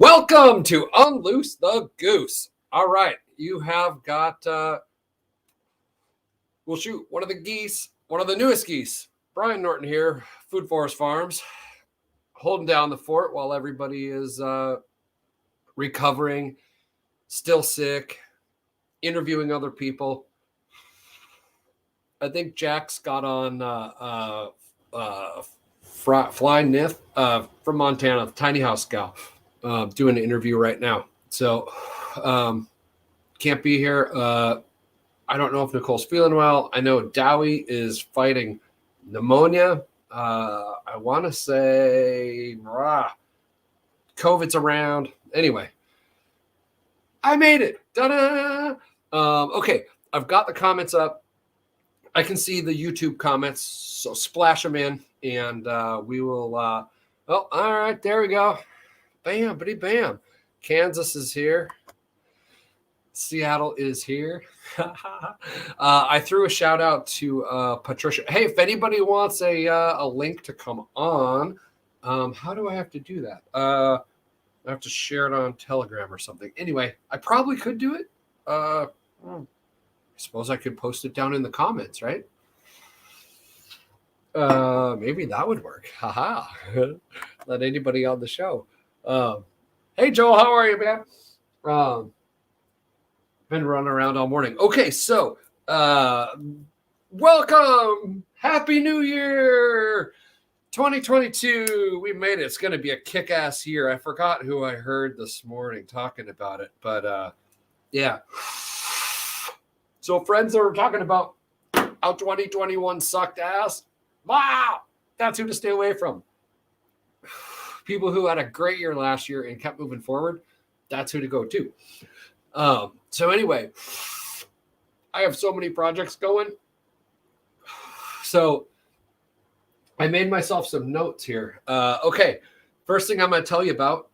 Welcome to UnLoose the Goose. All right, you have got, one of the geese, one of the newest geese. Brian Norton here, Food Forest Farms, holding down the fort while everybody is recovering, still sick, interviewing other people. I think Jack's got on Flying Nith from Montana, the tiny house gal. Doing an interview right now. So can't be here. I don't know if Nicole's feeling well. I know Dowie is fighting pneumonia. I want to say COVID's around. Anyway, I made it. Ta-da! Okay, I've got the comments up. I can see the YouTube comments, so splash them in, and we will. All right, there we go. Bam, bitty bam. Kansas is here. Seattle is here. I threw a shout out to Patricia. Hey, if anybody wants a link to come on, how do I have to do that? I have to share it on Telegram or something. Anyway, I probably could do it. I suppose I could post it down in the comments, right? Maybe that would work. Haha. Let anybody on the show. Hey Joel, how are you, man? Been running around all morning. Okay, so welcome, Happy New Year, 2022. We made it. It's going to be a kick-ass year. I forgot who I heard this morning talking about it, but yeah. So friends that were talking about how 2021 sucked ass. Wow, that's who to stay away from. People who had a great year last year and kept moving forward, that's who to go to. So anyway, I have so many projects going. So I made myself some notes here. Okay, first thing I'm going to tell you about,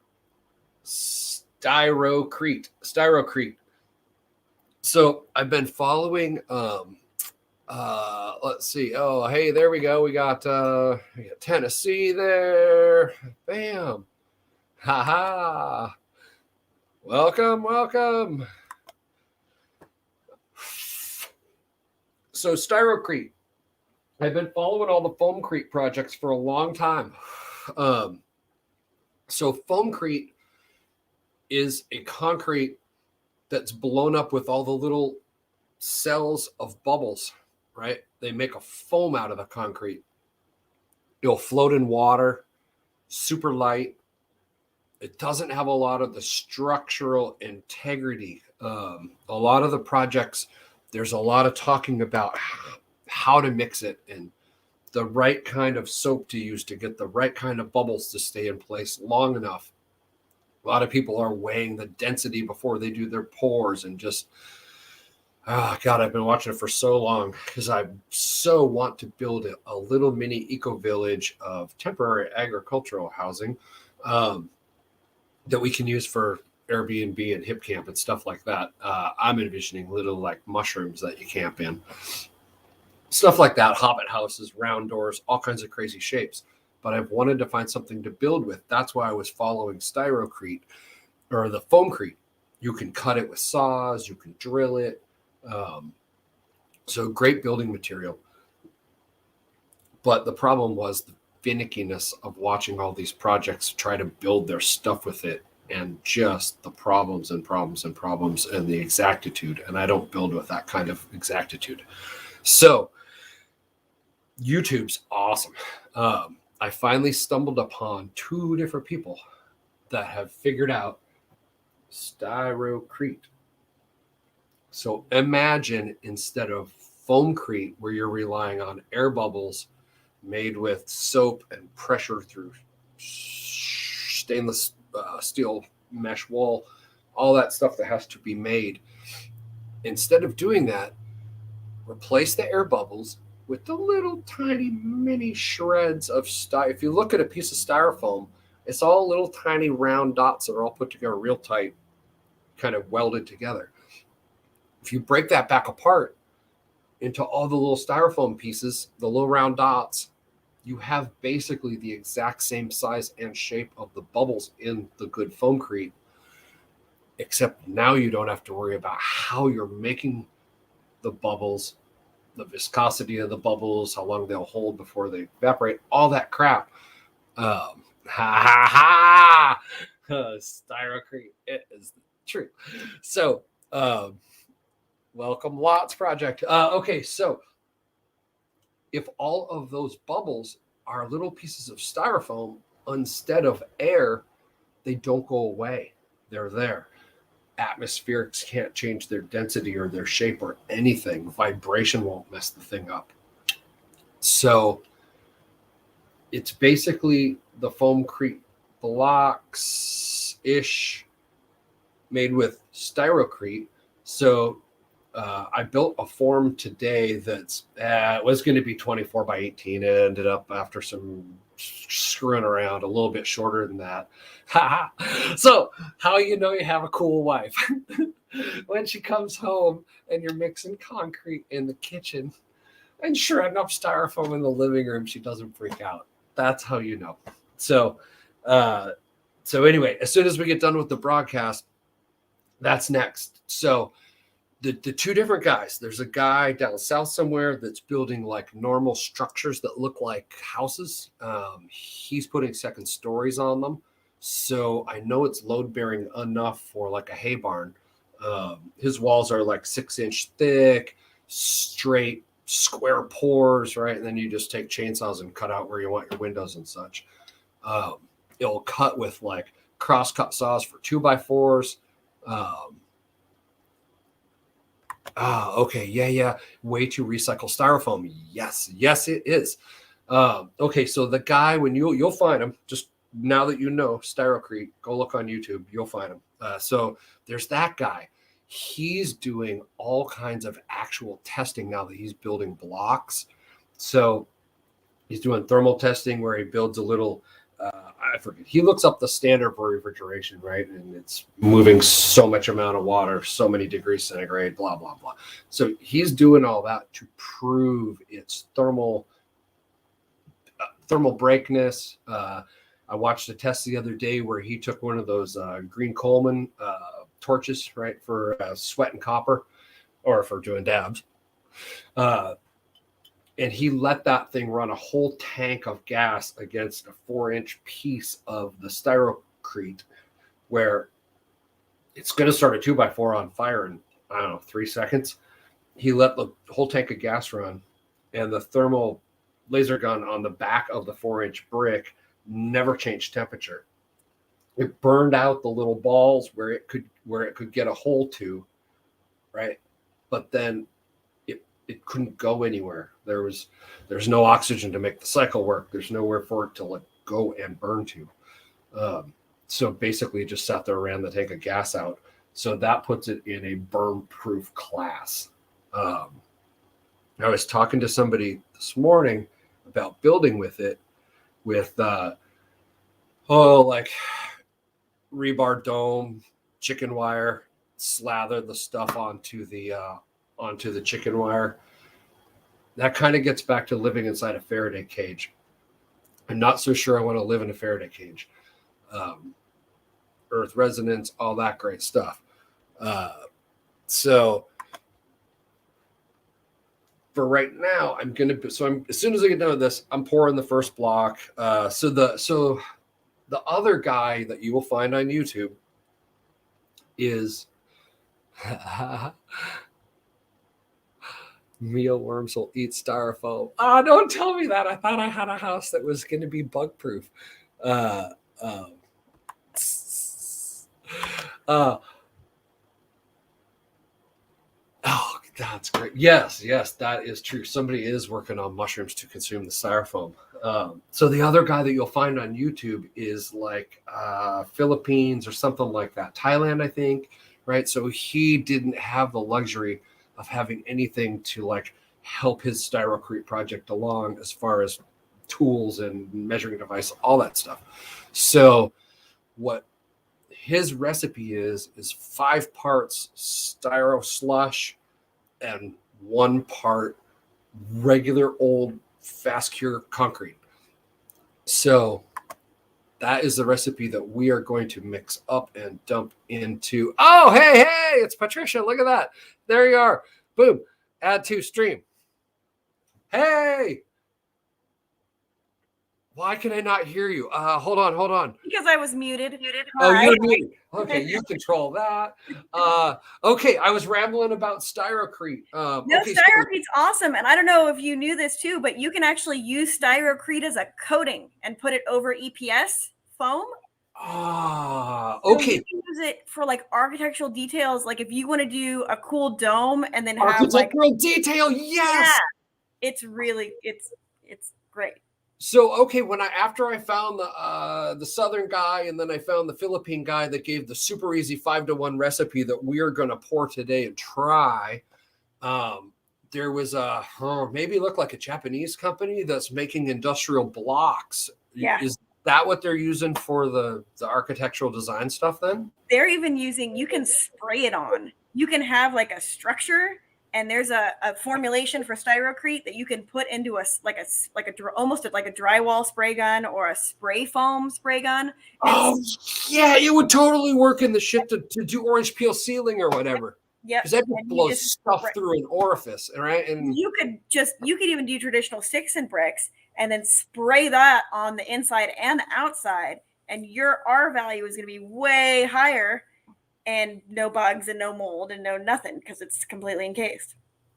Styrocrete. So I've been following let's see. Oh, hey, there we go. We got Tennessee there. Bam. Ha. Welcome. So Styrocrete. I've been following all the Foamcrete projects for a long time. So Foamcrete is a concrete that's blown up with all the little cells of bubbles. Right? They make a foam out of the concrete. It'll float in water, super light. It doesn't have a lot of the structural integrity. A lot of the projects, there's a lot of talking about how to mix it and the right kind of soap to use to get the right kind of bubbles to stay in place long enough. A lot of people are weighing the density before they do their pours and just... Oh, God, I've been watching it for so long because I so want to build a little mini eco-village of temporary agricultural housing that we can use for Airbnb and hip camp and stuff like that. I'm envisioning little like mushrooms that you camp in. Stuff like that, hobbit houses, round doors, all kinds of crazy shapes. But I've wanted to find something to build with. That's why I was following Styrocrete or the Foamcrete. You can cut it with saws, you can drill it. So great building material. But the problem was the finickiness of watching all these projects try to build their stuff with it and just the problems and the exactitude. And I don't build with that kind of exactitude. So YouTube's awesome. I finally stumbled upon two different people that have figured out Styrocrete. So imagine instead of Foamcrete, where you're relying on air bubbles made with soap and pressure through stainless steel mesh wall, all that stuff that has to be made. Instead of doing that, replace the air bubbles with the little tiny mini shreds of If you look at a piece of styrofoam, it's all little tiny round dots that are all put together real tight, kind of welded together. If you break that back apart into all the little styrofoam pieces, the little round dots, you have basically the exact same size and shape of the bubbles in the good foamcrete, except now you don't have to worry about how you're making the bubbles, the viscosity of the bubbles, how long they'll hold before they evaporate, all that crap. Ha ha ha! Styrocrete, it is true. So, welcome Lots Project. Okay, so if all of those bubbles are little pieces of styrofoam instead of air, they don't go away. They're there. Atmospherics can't change their density or their shape or anything. Vibration won't mess the thing up. So it's basically the foamcrete blocks-ish made with Styrocrete. So I built a form today that's was going to be 24 by 18. It ended up, after some screwing around, a little bit shorter than that. So how you know you have a cool wife? When she comes home and you're mixing concrete in the kitchen and shredding up styrofoam in the living room, she doesn't freak out. That's how you know. So anyway, as soon as we get done with the broadcast, that's next. So the two different guys, there's a guy down south somewhere that's building like normal structures that look like houses. He's putting second stories on them. So I know it's load bearing enough for like a hay barn. His walls are like 6-inch thick, straight square pours, right? And then you just take chainsaws and cut out where you want your windows and such. It'll cut with like cross-cut saws for 2x4s. Okay. Yeah. Way to recycle styrofoam. Yes, it is. Okay, so the guy, when you'll find him, just now that you know Styrocrete, go look on YouTube, you'll find him. So there's that guy. He's doing all kinds of actual testing now that he's building blocks. So he's doing thermal testing where he builds a little, I forget, he looks up the standard for refrigeration, right? And it's moving so much amount of water, so many degrees centigrade, blah, blah, blah. So he's doing all that to prove its thermal breakness. I watched a test the other day where he took one of those green Coleman torches, right, for sweat and copper, or for doing dabs. And he let that thing run a whole tank of gas against a 4-inch piece of the Styrocrete, where it's going to start a 2x4 on fire in, 3 seconds. He let the whole tank of gas run, and the thermal laser gun on the back of the 4-inch brick never changed temperature. It burned out the little balls where it could get a hole to, right? But then it couldn't go anywhere. There's no oxygen to make the cycle work. There's nowhere for it to like go and burn to. So basically, it just sat there, ran the tank of gas out. So that puts it in a burn-proof class. I was talking to somebody this morning about building with it, with like rebar dome, chicken wire, slather the stuff onto the chicken wire. That kind of gets back to living inside a Faraday cage. I'm not so sure I want to live in a Faraday cage. Earth resonance, all that great stuff. So for right now, as soon as I get done with this, I'm pouring the first block. So the other guy that you will find on YouTube is mealworms will eat styrofoam. Don't tell me that. I thought I had a house that was going to be bug proof. Oh, that's great. Yes, that is true. Somebody is working on mushrooms to consume the styrofoam. So the other guy that you'll find on YouTube is like Philippines or something like that. Thailand, I think, right? So he didn't have the luxury of having anything to like help his Styrocrete project along as far as tools and measuring device, all that stuff. So what his recipe is 5 parts styro slush and 1 part regular old fast cure concrete. So that is the recipe that we are going to mix up and dump into. Oh, hey, it's Patricia. Look at that. There you are. Boom. Add to stream. Hey. Why can I not hear you? Hold on. Because I was muted. Oh, you're muted. Okay, you control that. Okay, I was rambling about Styrocrete. Styrocrete's awesome. And I don't know if you knew this too, but you can actually use Styrocrete as a coating and put it over EPS foam. Okay. So you can use it for like architectural details. Like if you want to do a cool dome and then have architectural detail, yes. Yeah, it's really it's great. So okay, after I found the Southern guy, and then I found the Philippine guy that gave the super easy 5-to-1 recipe that we are going to pour today and try. There was maybe it looked like a Japanese company that's making industrial blocks. Yeah. Is that what they're using for the architectural design stuff then? They're even using, you can spray it on. You can have like a structure, and there's a formulation for Styrocrete that you can put into almost like a drywall spray gun or a spray foam spray gun. Oh yeah, it would totally work in the shit to do orange peel ceiling or whatever. Yeah, because that just blows stuff through an orifice, right? And you could even do traditional sticks and bricks and then spray that on the inside and the outside, and your R value is going to be way higher, and no bugs and no mold and no nothing because it's completely encased.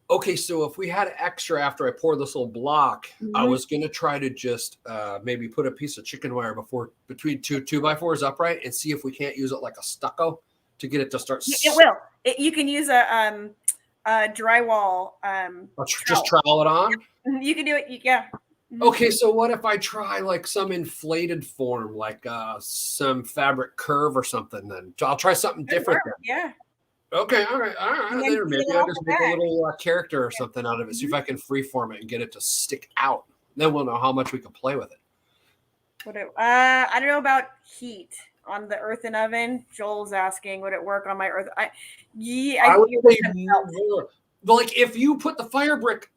Okay, so if we had extra after I pour this little block, I was going to try to just maybe put a piece of chicken wire between two 2x4s upright and see if we can't use it like a stucco to get it to start. It will. You can use a drywall. Just trowel it on? You can do it. Yeah. Okay, so what if I try like some inflated form, like some fabric curve or something? Then I'll try something different. Yeah. Okay, all right. Then maybe I'll just make a little character or something out of it. See if I can freeform it and get it to stick out. Then we'll know how much we can play with it. I don't know about heat on the earthen oven. Joel's asking, would it work on my earth? I would say more. Like if you put the fire brick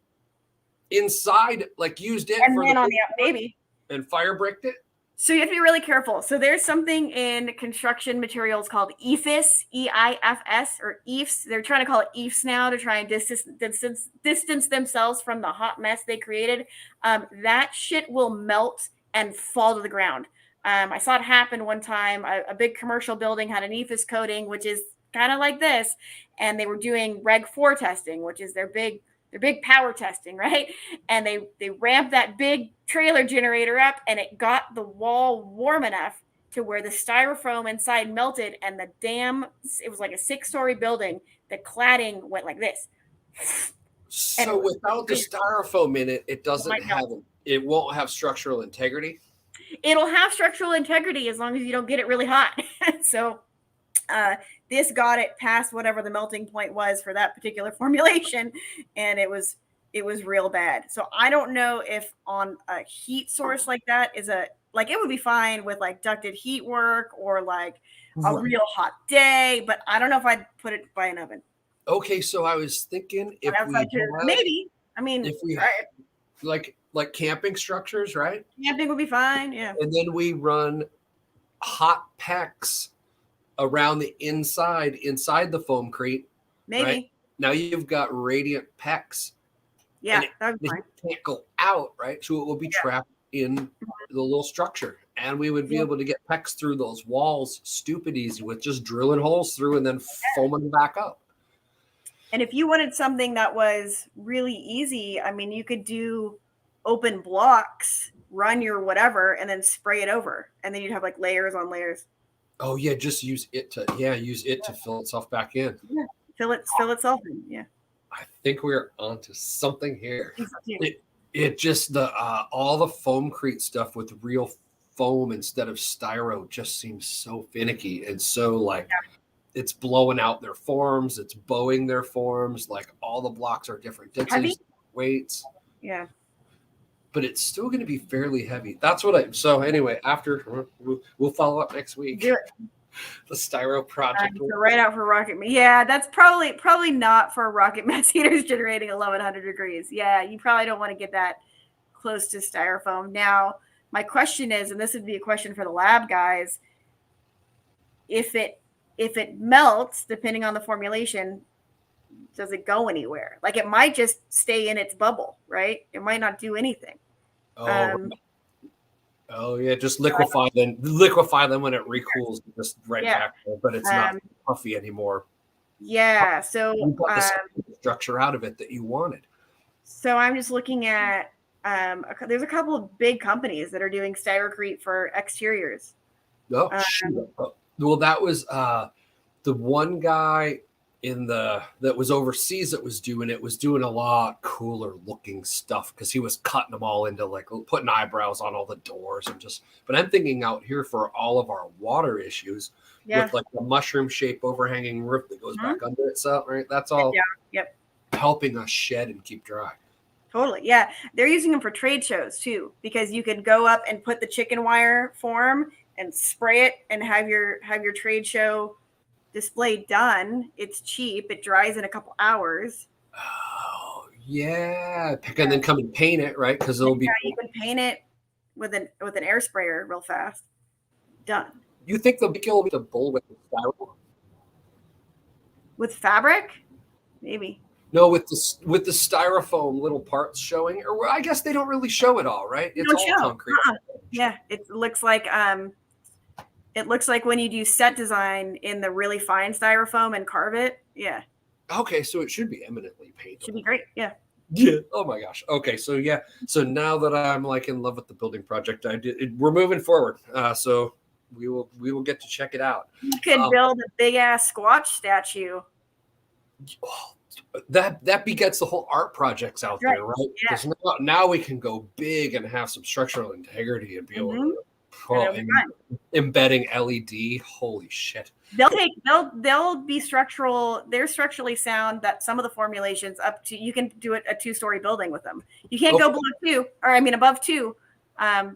inside, like used it and for then on the maybe and fire bricked it. So you have to be really careful. So there's something in construction materials called EIFS, EIFS, or EIFS. They're trying to call it EIFS now to try and distance themselves from the hot mess they created. That shit will melt and fall to the ground. I saw it happen one time. A big commercial building had an EIFS coating, which is kind of like this, and they were doing Reg 4 testing, which is their big power testing, right? And they ramped that big trailer generator up, and it got the wall warm enough to where the styrofoam inside melted, and it was like a 6-story building. The cladding went like this. So without the styrofoam in it, it won't have structural integrity. It'll have structural integrity as long as you don't get it really hot. So this got it past whatever the melting point was for that particular formulation, and it was real bad. So I don't know if on a heat source like that it would be fine with like ducted heat work or like a real hot day, but I don't know if I'd put it by an oven. Okay, so I was thinking if we like camping structures, right? Camping would be fine, yeah. And then we run hot PEX around the inside the foamcrete. Maybe. Right? Now you've got radiant PEX. Yeah, that would can't go out, right? So it will be trapped in the little structure. And we would be able to get PEX through those walls stupid easy with just drilling holes through and then foaming back up. And if you wanted something that was really easy, I mean, you could do open blocks, run your whatever, and then spray it over. And then you'd have like layers on layers. Oh yeah, just use it to fill itself back in. Yeah, fill itself in. Yeah. I think we're onto something here. It just all the foamcrete stuff with real foam instead of styro just seems so finicky and so it's blowing out their forms, it's bowing their forms, like all the blocks are different densities, weights. Yeah. But it's still going to be fairly heavy. That's what so anyway, after we'll follow up next week. Do it. The styro project. Right out for rocket. Yeah, that's probably not for rocket mass heaters generating 1100 degrees. Yeah, you probably don't want to get that close to styrofoam. Now, My question is, and this would be a question for the lab guys, if it melts, depending on the formulation, does it go anywhere? Like it might just stay in its bubble, right? It might not do anything. Oh yeah, just liquefy them. Liquefy them when it recools, just right back there. But it's not puffy anymore. Yeah, so you got the structure out of it that you wanted. So I'm just looking at. There's a couple of big companies that are doing Styrocrete for exteriors. Oh, well, that was the one guy that was overseas that was doing it, was doing a lot cooler looking stuff because he was cutting them all into like putting eyebrows on all the doors and just. But I'm thinking out here for all of our water issues with like the mushroom shape overhanging roof that goes back under itself, right? That's all. Helping us shed and keep dry. Totally. Yeah. They're using them for trade shows too, because you could go up and put the chicken wire form and spray it and have your trade show display done. It's cheap. It dries in a couple hours. Oh yeah. And then come and paint it, right? Because it'll be. You can paint it with an air sprayer real fast. Done. You think they'll kill the bull with the styrofoam? With fabric? Maybe. No, with the styrofoam little parts showing, or I guess they don't really show it all, right? It's all concrete. Yeah, it looks like when you do set design in the really fine styrofoam and carve it. Yeah. Okay, so it should be eminently paintable. Should be great. Yeah. Yeah. Oh my gosh. Okay, so yeah. So now that I'm like in love with the building project, we're moving forward. So we will get to check it out. You could build a big ass Squatch statue. Oh, that begets the whole art projects out there, right? Because now we can go big and have some structural integrity and be able to embedding LED. Holy shit! They'll be structural. They're structurally sound. That some of the formulations up to you can do it a 2-story building with them. You can't go below 2, or above 2,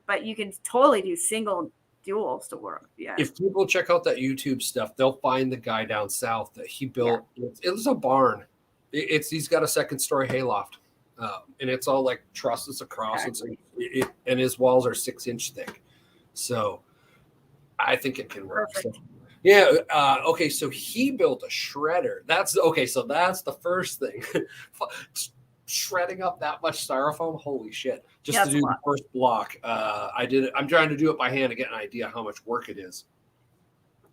but you can totally do single. Duals to work. Yeah. If people check out that YouTube stuff, they'll find the guy down south that he built. It was a barn. He's got a 2-story hayloft, and it's all like trusses across. And his walls are 6-inch thick. So I think it can work. So, yeah. Okay. So he built a shredder. That's okay. So that's the first thing. Shredding up that much styrofoam, holy shit! Just to do the first block, I did it. I'm trying to do it by hand to get an idea how much work it is.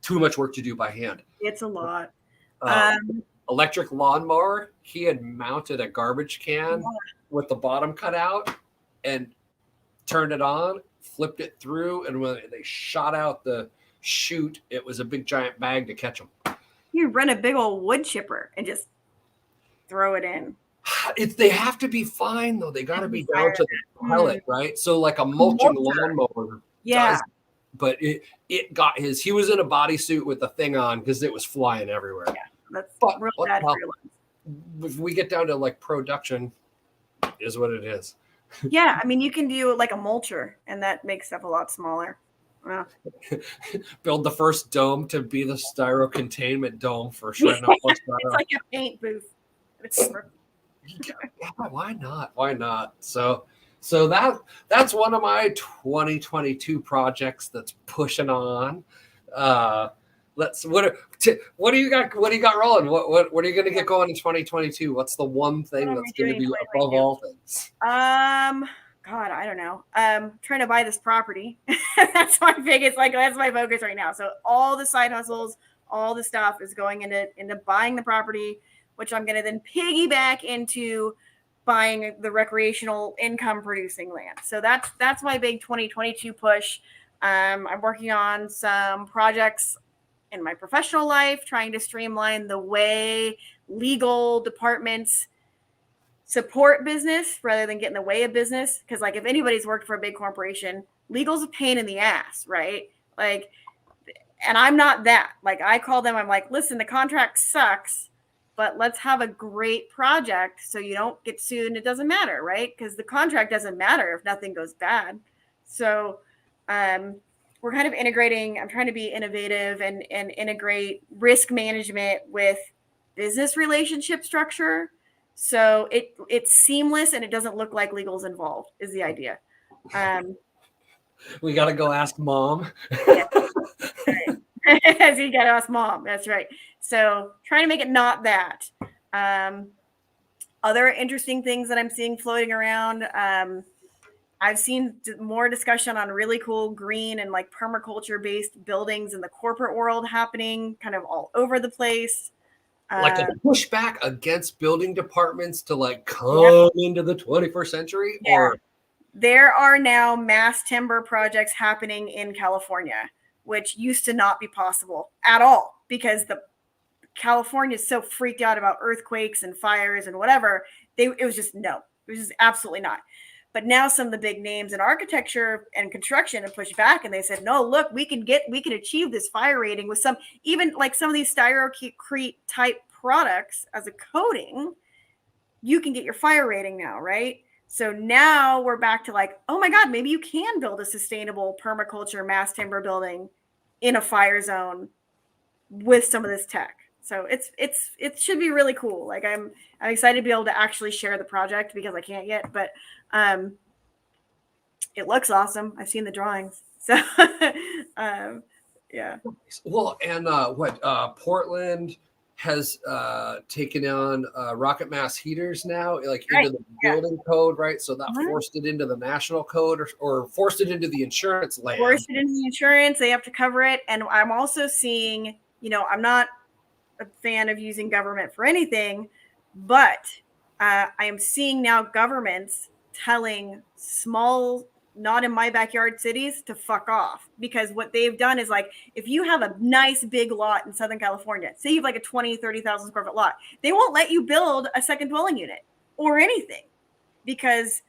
Too much work to do by hand. It's a lot. Electric lawnmower. He had mounted a garbage can with the bottom cut out and turned it on, flipped it through, and when they shot out the chute, it was a big giant bag to catch them. You run a big old wood chipper and just throw it in. They have to be fine though. They got to be down to the pellet, right? So like a mulching lawnmower. Yeah. But it got his. He was in a bodysuit with the thing on because it was flying everywhere. Yeah, that's real bad for your lungs. If we get down to like production, is what it is. Yeah, I mean you can do like a mulcher, and that makes stuff a lot smaller. Well. Build the first dome to be the styro containment dome for shredding up. It's like a paint booth. Yeah, why not? Why not? So that's one of my 2022 projects that's pushing on. What do you got? What do you got rolling? What are you going to get going in 2022? What's the one thing that's going to be above all things? God, I don't know. Trying to buy this property. That's my biggest, that's my focus right now. So all the side hustles, all the stuff is going into buying the property, which I'm going to then piggyback into buying the recreational income producing land. So that's my big 2022 push. I'm working on some projects in my professional life, trying to streamline the way legal departments support business rather than get in the way of business. Because like if anybody's worked for a big corporation, legal's a pain in the ass, right? Like, and I'm not that. Like I call them, I'm like, listen, the contract sucks, but let's have a great project so you don't get sued and it doesn't matter, right? Because the contract doesn't matter if nothing goes bad. So we're kind of integrating, I'm trying to be innovative and integrate risk management with business relationship structure. So it's seamless and it doesn't look like legal's involved is the idea. We got to go ask mom. Yeah. As you got to ask mom. That's right. So trying to make it not that. Other interesting things that I'm seeing floating around. I've seen more discussion on really cool green and like permaculture based buildings in the corporate world happening kind of all over the place. Like a pushback against building departments to like come Yep. into the 21st century, Yeah. or There are now mass timber projects happening in California, which used to not be possible at all because the California is so freaked out about earthquakes and fires and whatever. It was just no, it was just absolutely not. But now some of the big names in architecture and construction have pushed back and they said, no, look, we can achieve this fire rating with some, even like some of these Styrocrete type products as a coating, you can get your fire rating now, right? So now we're back to like, oh my God, maybe you can build a sustainable permaculture mass timber building in a fire zone with some of this tech. So it should be really cool. Like I'm excited to be able to actually share the project because I can't yet, but it looks awesome. I've seen the drawings. So yeah. well, and Portland has taken on rocket mass heaters now, like Right. into the building code, right? So that Mhm. forced it into the national code, or forced it into the insurance land. Forced it into the insurance. They have to cover it. And I'm also seeing, I'm not a fan of using government for anything, but I am seeing now governments telling small, not in my backyard cities to fuck off, because what they've done is like, if you have a nice big lot in Southern California, say you have like a 20,000-30,000 square foot lot, they won't let you build a second dwelling unit or anything because,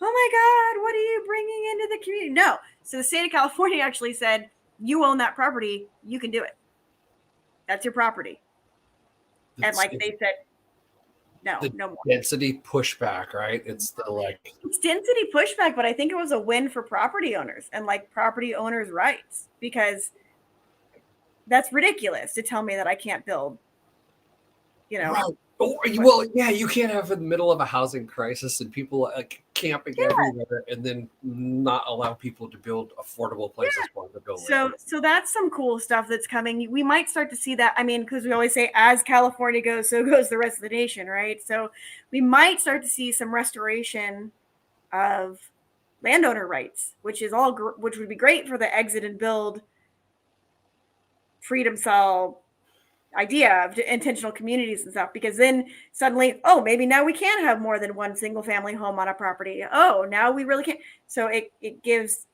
oh my God, what are you bringing into the community? No. So the state of California actually said, you own that property, you can do it. That's your property. And like they said, no more. Density pushback, right? It's the like it's density pushback, but I think it was a win for property owners and like property owners' rights, because that's ridiculous to tell me that I can't build. Right. Oh, well, yeah, you can't have in the middle of a housing crisis and people like camping everywhere, and then not allow people to build affordable places for them to build. So that's some cool stuff that's coming. We might start to see that. I mean, because we always say, as California goes, so goes the rest of the nation, right? So we might start to see some restoration of landowner rights, which would be great for the exit and build freedom cell idea of intentional communities and stuff, because then suddenly, oh, maybe now we can have more than one single family home on a property. Oh, now we really can. So it gives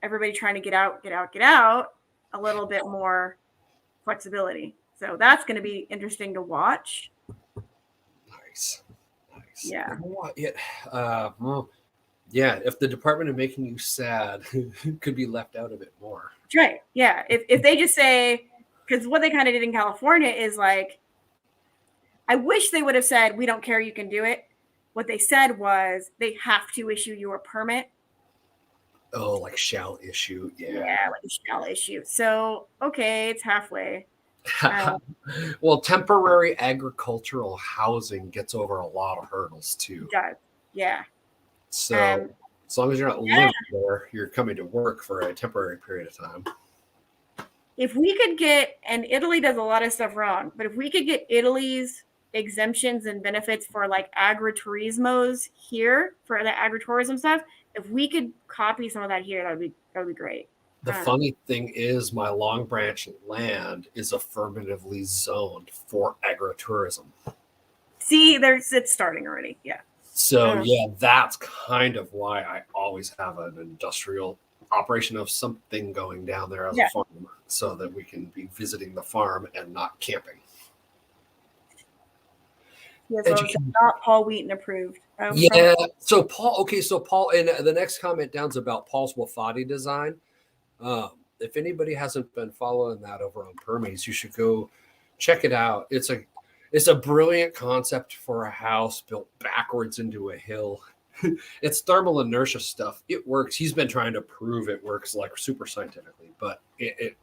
everybody trying to get out a little bit more flexibility. So that's going to be interesting to watch. Nice. Yeah. Yeah, if the Department of Making You Sad could be left out a bit more. That's right. Yeah. If they just say, because what they kind of did in California is like, I wish they would have said, we don't care, you can do it. What they said was they have to issue you a permit. Oh, like shall issue. Yeah, like a shall issue. So, okay, it's halfway. Well, temporary agricultural housing gets over a lot of hurdles too. It does. Yeah. So as long as you're not living there, you're coming to work for a temporary period of time. If we could get, and Italy does a lot of stuff wrong, but if we could get Italy's exemptions and benefits for like agriturismos here for the agritourism stuff, if we could copy some of that here, that would be great. The funny thing is, my Long Branch land is affirmatively zoned for agritourism. See, it's starting already. Yeah. So yeah, that's kind of why I always have an industrial operation of something going down there as a farm, so that we can be visiting the farm and not camping. Yes, not Paul Wheaton approved. Yeah. So Paul, and the next comment down is about Paul's Wafati design. If anybody hasn't been following that over on Permies, you should go check it out. It's a brilliant concept for a house built backwards into a hill. It's thermal inertia stuff. It works. He's been trying to prove it works like super scientifically, but it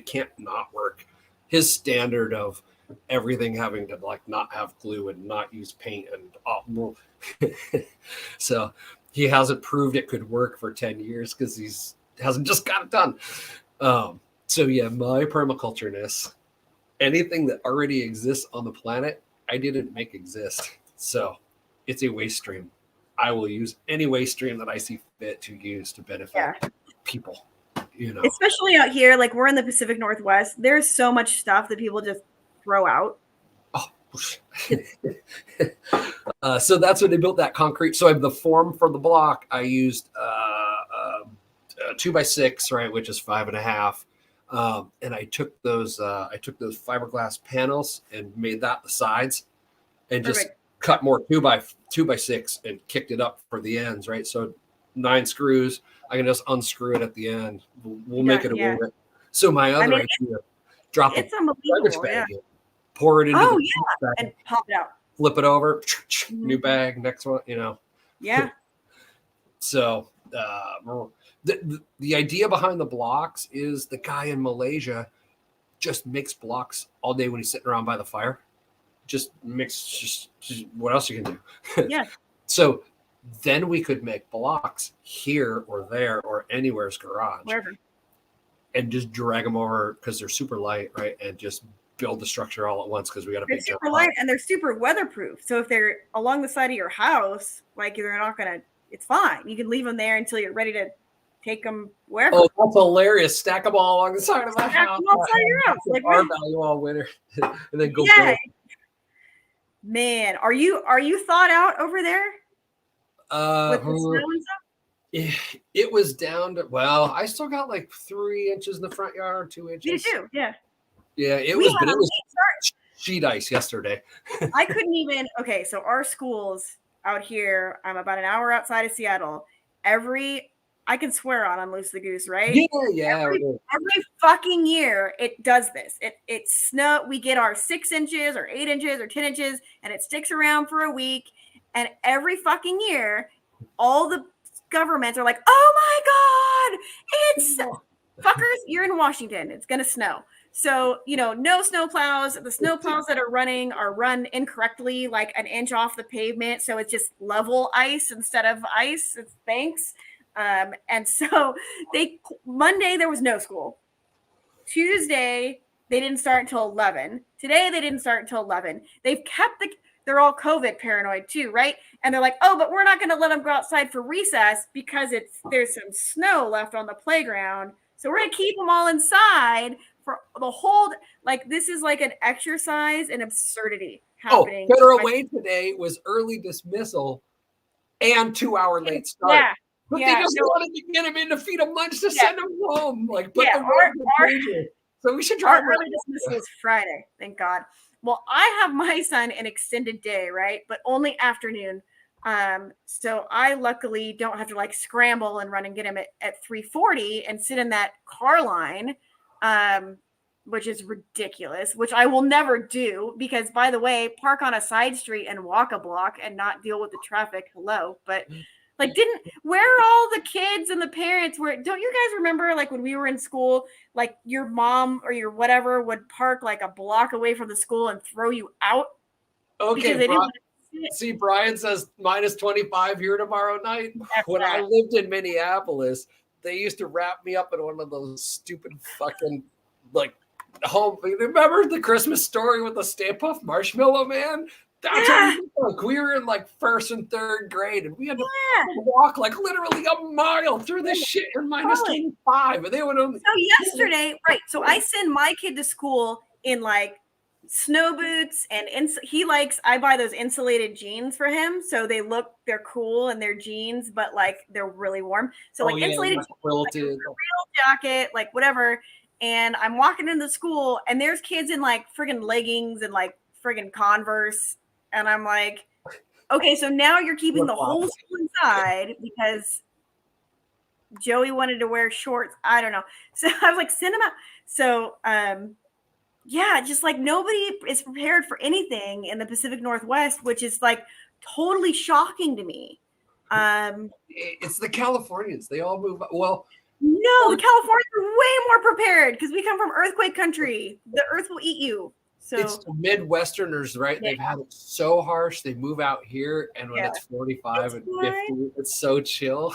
can't not work. His standard of everything having to like not have glue and not use paint and so he hasn't proved it could work for 10 years because hasn't just got it done. So yeah, my permaculture-ness, anything that already exists on the planet, I didn't make exist. So it's a waste stream. I will use any waste stream that I see fit to use to benefit people, Especially out here, like we're in the Pacific Northwest, there's so much stuff that people just throw out. Oh. So that's when they built that concrete. So I have the form for the block. I used 2x6, right, which is 5.5. And I took those fiberglass panels and made that the sides, and just cut more 2x6 and kicked it up for the ends, right? So 9 screws. I can just unscrew it at the end. We'll make it a little bit. So my other idea, drop it's a garbage bag in, pour it into the bag, and pop it out. Flip it over, new bag, next one, Yeah. So the idea behind the blocks is the guy in Malaysia just makes blocks all day when he's sitting around by the fire. Just what else you can do? Yeah. So then we could make blocks here or there or anywhere's garage. Wherever. And just drag them over because they're super light, right? And just build the structure all at once because we got a big super light and they're super weatherproof. So if they're along the side of your house, like they're not gonna, it's fine. You can leave them there until you're ready to take them wherever. Oh, that's hilarious! Stack them all along the side of the house. Them outside your house, like our value all winter, and then go. Yeah. Man, are you thawed out over there? With the snow and stuff? It was down to, well, I still got like 3 inches in the front yard, 2 inches. You do, yeah. Yeah, it was sheet ice yesterday. I couldn't even, okay, so our schools out here, I'm about an hour outside of Seattle. I can swear on UnLoose the Goose, right? Yeah. Every fucking year it does this. It snow, we get our 6 inches or 8 inches or 10 inches, and it sticks around for a week. And every fucking year, all the governments are like, oh my God, it's fuckers, you're in Washington. It's going to snow. So, no snow plows. The snow plows that are run incorrectly, like an inch off the pavement. So it's just level ice instead of ice. It's thanks. And so Monday, there was no school. Tuesday, they didn't start until 11. Today, they didn't start until 11. They've kept they're all COVID paranoid too, right? And they're like, oh, but we're not going to let them go outside for recess because there's some snow left on the playground. So we're going to keep them all inside for the whole, like, this is like an exercise in absurdity happening. Federal Way today was early dismissal and 2-hour late start. Yeah. But they just wanted to get him in to feed him lunch to send him home. Like, so we should try. Our early dismissal is Friday, thank God. Well, I have my son an extended day, right? But only afternoon. So I luckily don't have to like scramble and run and get him at 3:40 and sit in that car line, which is ridiculous, which I will never do because, by the way, park on a side street and walk a block and not deal with the traffic. Hello. But like, where are all the kids and the parents? Don't you guys remember, like, when we were in school, like your mom or your whatever would park like a block away from the school and throw you out? Okay, see, Brian says -25 here tomorrow night. When I lived in Minneapolis, they used to wrap me up in one of those stupid fucking, like, home. Remember the Christmas Story with the Stay Puft Marshmallow Man? That's what we were in like 1st and 3rd grade, and we had to walk like literally a mile through this shit in -25. And they would only. So yesterday, right? So I send my kid to school in like snow boots, and I buy those insulated jeans for him, so they're cool and they're jeans, but like they're really warm. So insulated jeans, like a real jacket, like whatever. And I'm walking into school, and there's kids in like friggin' leggings and like friggin' Converse. And I'm like, okay, so now you're keeping the whole school inside because Joey wanted to wear shorts. I don't know. So I was like, send him out. So, just like nobody is prepared for anything in the Pacific Northwest, which is like totally shocking to me. It's the Californians. They all move. Well, no, the Californians are way more prepared because we come from earthquake country. The earth will eat you. So it's the Midwesterners, right? yeah, They've had it so harsh. They move out here, and when yeah. it's 45 It's and fine. 50, it's so chill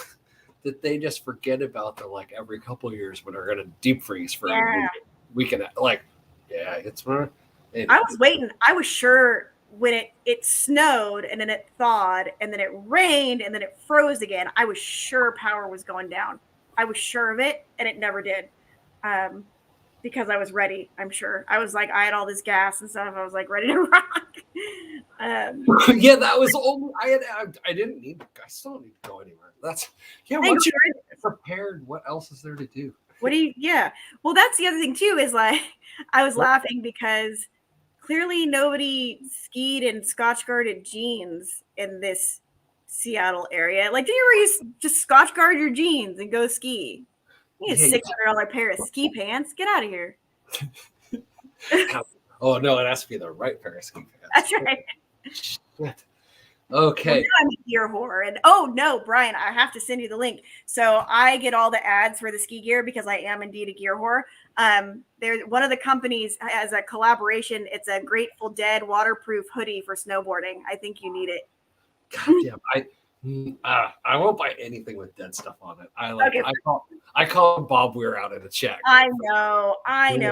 that they just forget about the like every couple years when they're gonna deep freeze for a Yeah. week and like, yeah, it's more. I was waiting. I was sure when it snowed and then it thawed and then it rained and then it froze again. I was sure power was going down. I was sure of it, and it never did. Because I was ready. I'm sure I was like, I had all this gas and stuff. I was like ready to rock. Yeah, that was only I didn't need. I still don't need to go anywhere. That's I'm once sure. you're prepared, what else is there to do? What do you? Yeah. Well, that's the other thing too. Is like I was laughing because clearly nobody skied in Scotch guarded jeans in this Seattle area. Like, do you ever use just Scotch guard your jeans and go ski? You need a $600 pair of ski pants. Get out of here. Oh no, it has to be the right pair of ski pants. That's right. Shit. Okay. Well, now I'm a gear whore. And oh no, Brian, I have to send you the link. So I get all the ads for the ski gear because I am indeed a gear whore. There's one of the companies has a collaboration. It's a Grateful Dead waterproof hoodie for snowboarding. I think you need it. God damn, I won't buy anything with dead stuff on it. Okay. I call Bob Weir out in a check. I know,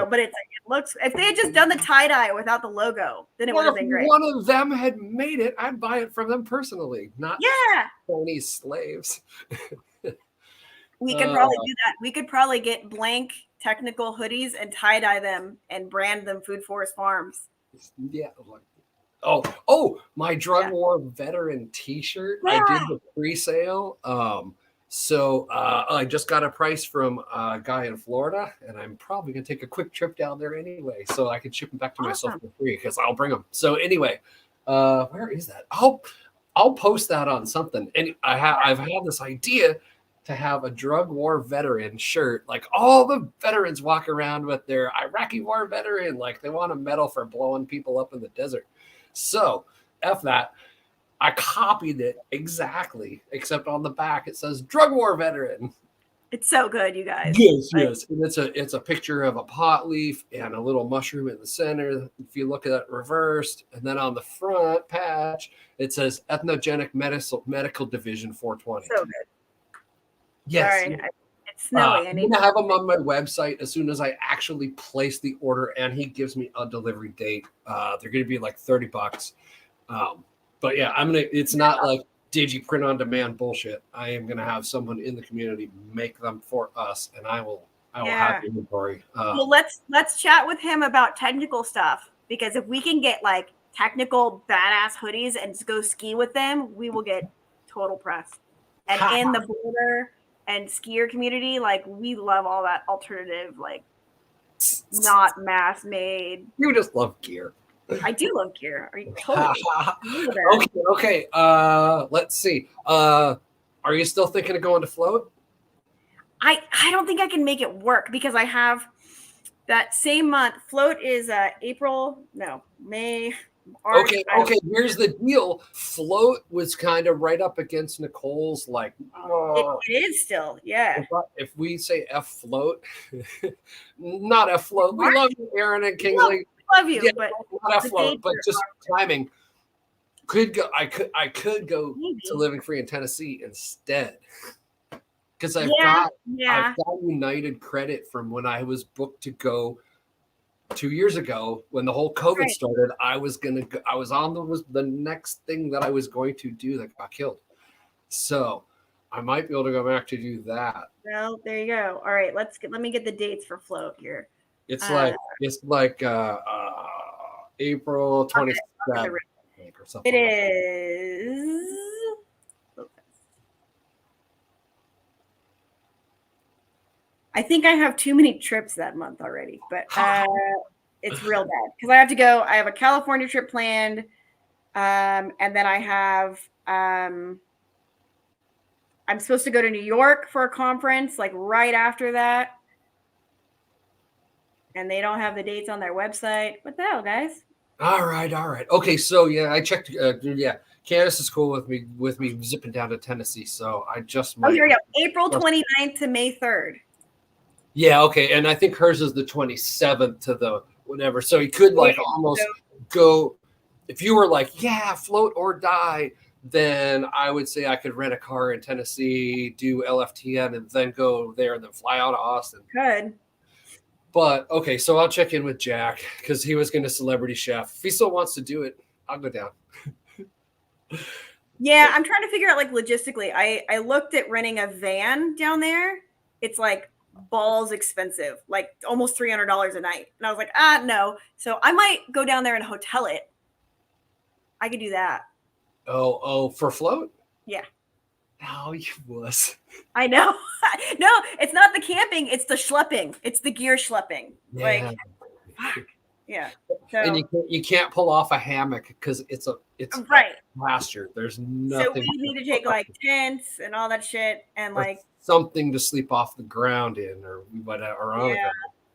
but it looks. If they had just done the tie dye without the logo, then it would have been great. One of them had made it. I'd buy it from them personally, not Chinese slaves. We could probably do that. We could probably get blank technical hoodies and tie dye them and brand them Food Forest Farms. Yeah. Oh, my drug war veteran t-shirt. I did the pre-sale. So I just got a price from a guy in Florida, and I'm probably gonna take a quick trip down there anyway, so I can ship them back to myself for free because I'll bring them. So anyway, where is that? I'll post that on something. And I've had this idea to have a drug war veteran shirt, like all the veterans walk around with their Iraqi war veteran, like they want a medal for blowing people up in the desert. So F that. I copied it exactly, except on the back it says drug war veteran. It's so good, you guys. Yes. And it's a picture of a pot leaf and a little mushroom in the center. If you look at it reversed, and then on the front patch, it says Ethnogenic Medical Division 420. So good. Yes. Sorry, it's snowy. I'm going to have them on my website as soon as I actually place the order, and he gives me a delivery date. They're going to be like $30. But yeah, it's not like digi print on demand bullshit. I am going to have someone in the community make them for us, and I will have inventory. Well, let's chat with him about technical stuff, because if we can get like technical badass hoodies and just go ski with them, we will get total press. And in the border and skier community, like we love all that alternative, like not mass made. You just love gear. I do love gear. Are you totally okay. Let's see. Are you still thinking of going to float? I don't think I can make it work because I have that same month. Float is May. March. Okay. Here's the deal. Float was kind of right up against Nicole's. Like it is still, yeah. If we say F float, not F float. We love you, Aaron and Kingsley. Love you, but not F float. But just timing. I could go to Living Free in Tennessee instead. Because I've got United credit from when I was booked to go 2 years ago when the whole COVID started. I was the next thing that I was going to do that got killed. So I might be able to go back to do that. Well, there you go. All right, let me get the dates for float here. It's like April 27th or something. It is. I think I have too many trips that month already, but it's real bad because I have to go. I have a California trip planned, and then I have. I'm supposed to go to New York for a conference, like right after that, and they don't have the dates on their website. What the hell, guys? All right. Okay, so I checked. Candace is cool with me zipping down to Tennessee, so I just might. Oh, here we go. April 29th to May 3rd. Yeah, okay, and I think hers is the 27th to the whatever. So he could like Yeah, almost so- go, if you were like, yeah, float or die, then I would say I could rent a car in Tennessee, do LFTN, and then go there and then fly out of Austin. Good. But okay, so I'll check in with Jack because he was going to Celebrity Chef. If he still wants to do it, I'll go down. Yeah, I'm trying to figure out like logistically. I looked at renting a van down there. It's like balls expensive, like almost $300 a night. And I was like, no. So I might go down there and hotel it. I could do that. Oh, for float? Yeah. Oh, you wuss. I know. No, it's not the camping, it's the schlepping. It's the gear schlepping. Yeah. Like, fuck. Yeah. So, And you can't pull off a hammock because it's right. pasture. There's nothing. So we need to take like tents and all that shit and or like something to sleep off the ground in or whatever. yeah,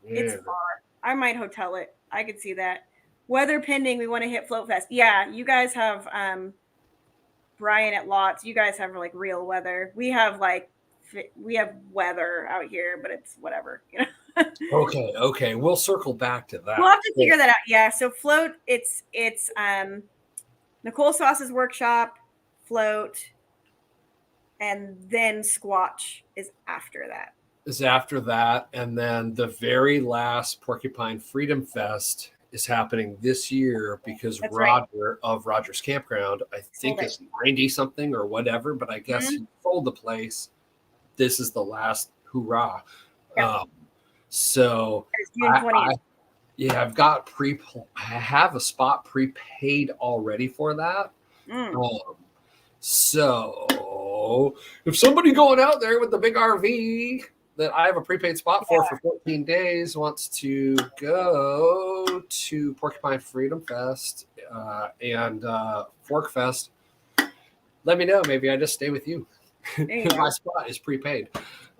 it's far. I might hotel it. I could see that. Weather pending, we want to hit Float Fest. Yeah, you guys have Brian at Lots. You guys have like real weather. We have weather out here, but it's whatever, you know. Okay. We'll circle back to that. We'll have to figure that out. Yeah. So float, it's Nicole Sauce's workshop, float, and then Squatch is after that. And then the very last Porcupine Freedom Fest is happening this year because That's Roger of Rogers Campground, I think is 90 something or whatever, but I guess he sold the place. This is the last hoorah. Yep. So It's June 20th. I have a spot prepaid already for that. So if somebody going out there with the big RV that I have a prepaid spot for 14 days wants to go to Porcupine Freedom Fest and Fork Fest, let me know. Maybe I just stay with you. My spot is prepaid.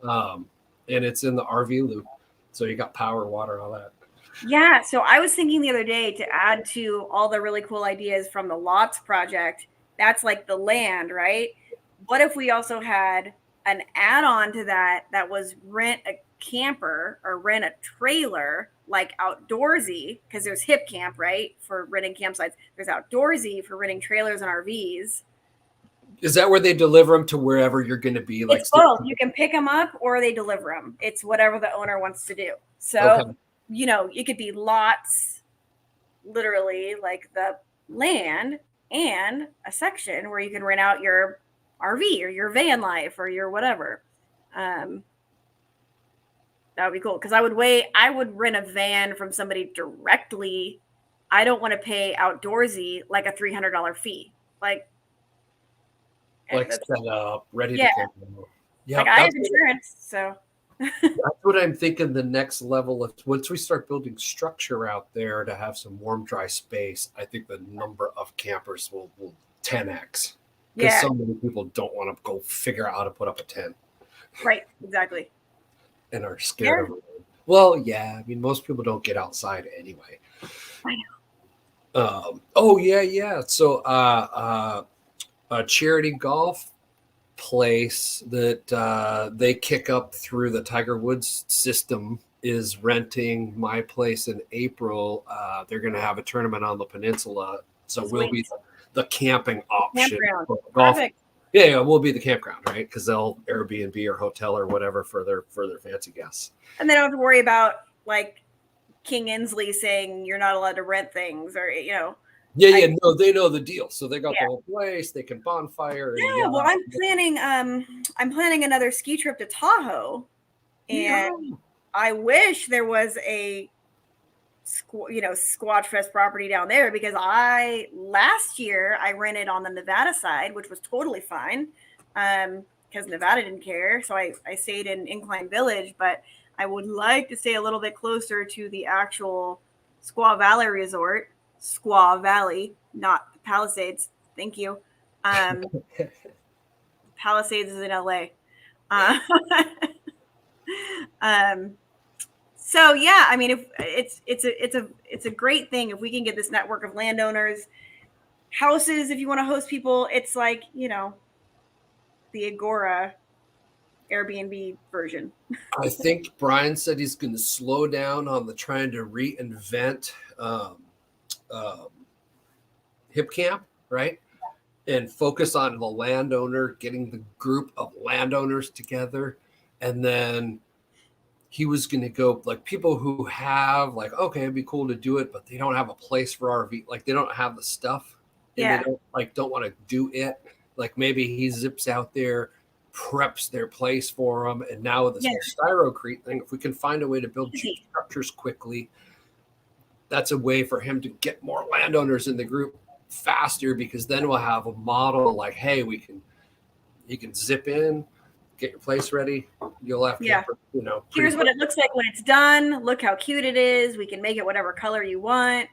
And it's in the RV loop. So you got power, water, all that. Yeah. So I was thinking the other day to add to all the really cool ideas from the Lots project. That's like the land, right? What if we also had an add-on to that was rent a camper or rent a trailer, like outdoorsy, because there's hip camp, right? For renting campsites. There's outdoorsy for renting trailers and RVs. Is that where they deliver them to wherever you're going to be? Like it's both. You can pick them up or they deliver them. It's whatever the owner wants to do. So, you know, it could be lots, literally like the land, and a section where you can rent out your RV or your van life or your whatever. That would be cool. Because I would rent a van from somebody directly. I don't want to pay outdoorsy like a $300 fee. Like set up, ready to go. Yeah, like I have insurance, so that's what I'm thinking. The next level of once we start building structure out there to have some warm, dry space, I think the number of campers will 10x. Because so many people don't want to go figure out how to put up a tent. Right, exactly. And are scared of it. Well, yeah. I mean, most people don't get outside anyway. I know. So a charity golf place that they kick up through the Tiger Woods system is renting my place in April. They're going to have a tournament on the peninsula. So we'll be the camping option. Perfect. Yeah, we'll be the campground, right? Because they'll Airbnb or hotel or whatever for their fancy guests. And they don't have to worry about like King Inslee saying you're not allowed to rent things or, you know. No, they know the deal. So they got the whole place. They can bonfire. Yeah, well, I'm planning another ski trip to Tahoe, and I wish there was a Squatch Fest property down there, because last year I rented on the Nevada side, which was totally fine, because Nevada didn't care. So I stayed in Incline Village, but I would like to stay a little bit closer to the actual Squaw Valley Resort. Squaw Valley, not Palisades. Thank you. Palisades is in LA. So yeah, I mean, if it's a great thing if we can get this network of landowners, houses. If you want to host people, it's like, you know, the Agora Airbnb version. I think Brian said he's going to slow down on the trying to reinvent hip camp, right? And focus on the landowner, getting the group of landowners together. And then he was going to go like people who have like, okay, it'd be cool to do it, but they don't have a place for RV. Like they don't have the stuff and Yeah. they don't want to do it. Like maybe he zips out there, preps their place for them. And now with this Styrocrete thing, if we can find a way to build cheap structures quickly, that's a way for him to get more landowners in the group faster, because then we'll have a model like, hey, you can zip in, get your place ready. You'll have camper, here's what it looks like when it's done. Look how cute it is. We can make it whatever color you want.